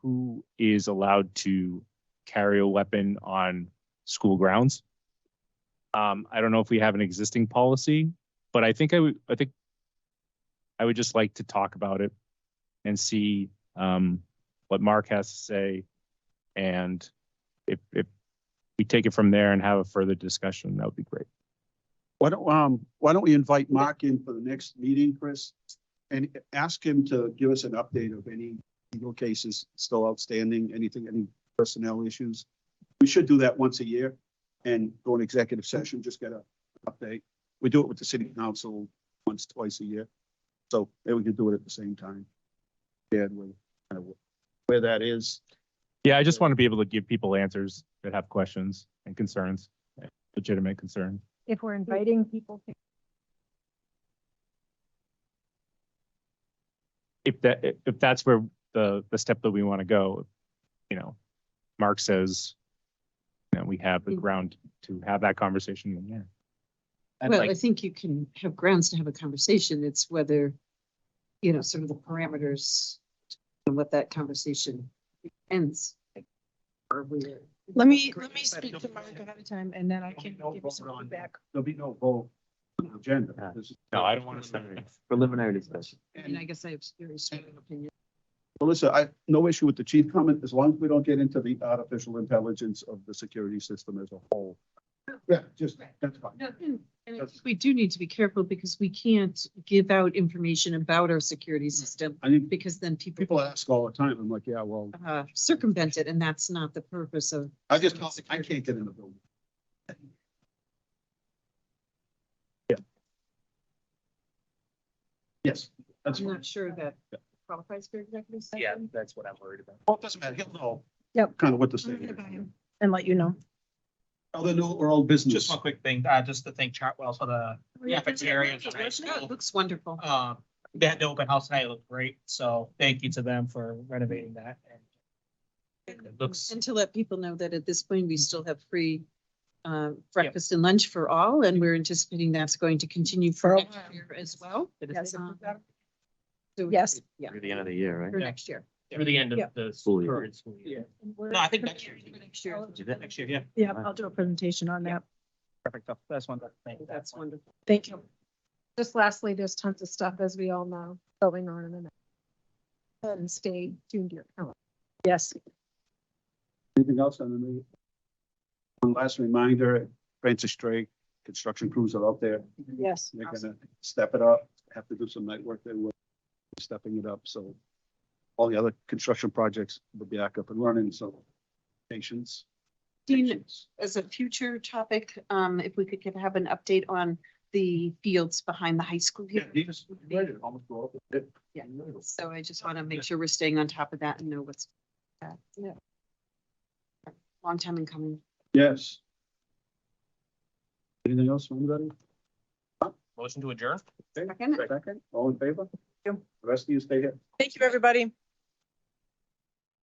[SPEAKER 3] who is allowed to carry a weapon on school grounds. I don't know if we have an existing policy, but I think I would just like to talk about it and see what Mark has to say. And if we take it from there and have a further discussion, that would be great.
[SPEAKER 5] Why don't we invite Mark in for the next meeting, Chris? And ask him to give us an update of any legal cases still outstanding, anything, any personnel issues. We should do that once a year and go in executive session, just get an update. We do it with the city council once, twice a year. So maybe we can do it at the same time. Yeah, where that is.
[SPEAKER 3] Yeah, I just want to be able to give people answers that have questions and concerns, legitimate concerns.
[SPEAKER 13] If we're inviting people to
[SPEAKER 3] If that's where the step that we want to go, Mark says that we have the ground to have that conversation. Yeah.
[SPEAKER 2] Well, I think you can have grounds to have a conversation. It's whether, sort of the parameters and what that conversation ends.
[SPEAKER 4] Let me speak to Mark ahead of time and then I can give you some feedback.
[SPEAKER 5] There'll be no vote on the agenda.
[SPEAKER 3] No, I don't want to.
[SPEAKER 7] Preliminary discussion.
[SPEAKER 2] And I guess I have very strong opinion.
[SPEAKER 5] Melissa, I, no issue with the chief comment, as long as we don't get into the artificial intelligence of the security system as a whole. Yeah, just, that's fine.
[SPEAKER 2] No, and I think we do need to be careful because we can't give out information about our security system
[SPEAKER 5] I think
[SPEAKER 2] because then
[SPEAKER 5] people ask all the time, I'm like, yeah, well,
[SPEAKER 2] circumvent it, and that's not the purpose of.
[SPEAKER 5] I can't get in the building. Yeah. Yes, that's
[SPEAKER 2] I'm
[SPEAKER 5] fine.
[SPEAKER 2] not sure that qualifies for executive session.
[SPEAKER 8] Yeah, that's what I'm worried about.
[SPEAKER 5] Well, it doesn't matter, he'll know.
[SPEAKER 4] Yep.
[SPEAKER 5] Kind of what the
[SPEAKER 4] I'm
[SPEAKER 5] state
[SPEAKER 4] gonna
[SPEAKER 5] is.
[SPEAKER 4] buy him and let you know.
[SPEAKER 5] Other new or old business.
[SPEAKER 6] Just one quick thing, just to thank Chartwell for the cafeteria.
[SPEAKER 2] It looks wonderful.
[SPEAKER 6] They had the open house tonight, it looked great, so thank you to them for renovating that. And it looks,
[SPEAKER 2] And to let people know that at this point, we still have free breakfast and lunch for all, and we're anticipating that's going to continue for
[SPEAKER 4] For a
[SPEAKER 2] next year as well.
[SPEAKER 4] Yes.
[SPEAKER 2] So,
[SPEAKER 4] Yes.
[SPEAKER 2] Yeah,
[SPEAKER 7] Through the end of the year, right?
[SPEAKER 2] for next year.
[SPEAKER 8] Through the end of
[SPEAKER 4] Yeah.
[SPEAKER 8] the
[SPEAKER 7] School year.
[SPEAKER 8] current school year.
[SPEAKER 6] no, I think next year.
[SPEAKER 2] For next year.
[SPEAKER 6] Next year, yeah,
[SPEAKER 4] Yeah, I'll do a presentation on that.
[SPEAKER 6] perfect, that's one thing.
[SPEAKER 2] That's wonderful.
[SPEAKER 4] Thank you.
[SPEAKER 13] just lastly, there's tons of stuff, as we all know, going on in the next. And stay tuned to your calendar.
[SPEAKER 4] Yes.
[SPEAKER 5] Anything else on the meeting? One last reminder, Francis Drake, construction crews are out there.
[SPEAKER 4] Yes.
[SPEAKER 5] They're gonna step it up, have to do some night work, they were stepping it up, so all the other construction projects will be back up and running, so patience.
[SPEAKER 2] Dean,
[SPEAKER 5] Patience.
[SPEAKER 2] as a future topic, if we could have an update on the fields behind the high school
[SPEAKER 5] Yeah,
[SPEAKER 2] here.
[SPEAKER 5] he just ready to almost go up with it.
[SPEAKER 2] Yeah. So I just want to make sure we're staying on top of that and know what's. Yeah. Long time in coming.
[SPEAKER 5] Yes. Anything else from anybody?
[SPEAKER 8] Motion to adjourn?
[SPEAKER 5] Okay,
[SPEAKER 2] Second.
[SPEAKER 5] Second, all in favor? The rest of you stay here.
[SPEAKER 4] Thank you, everybody.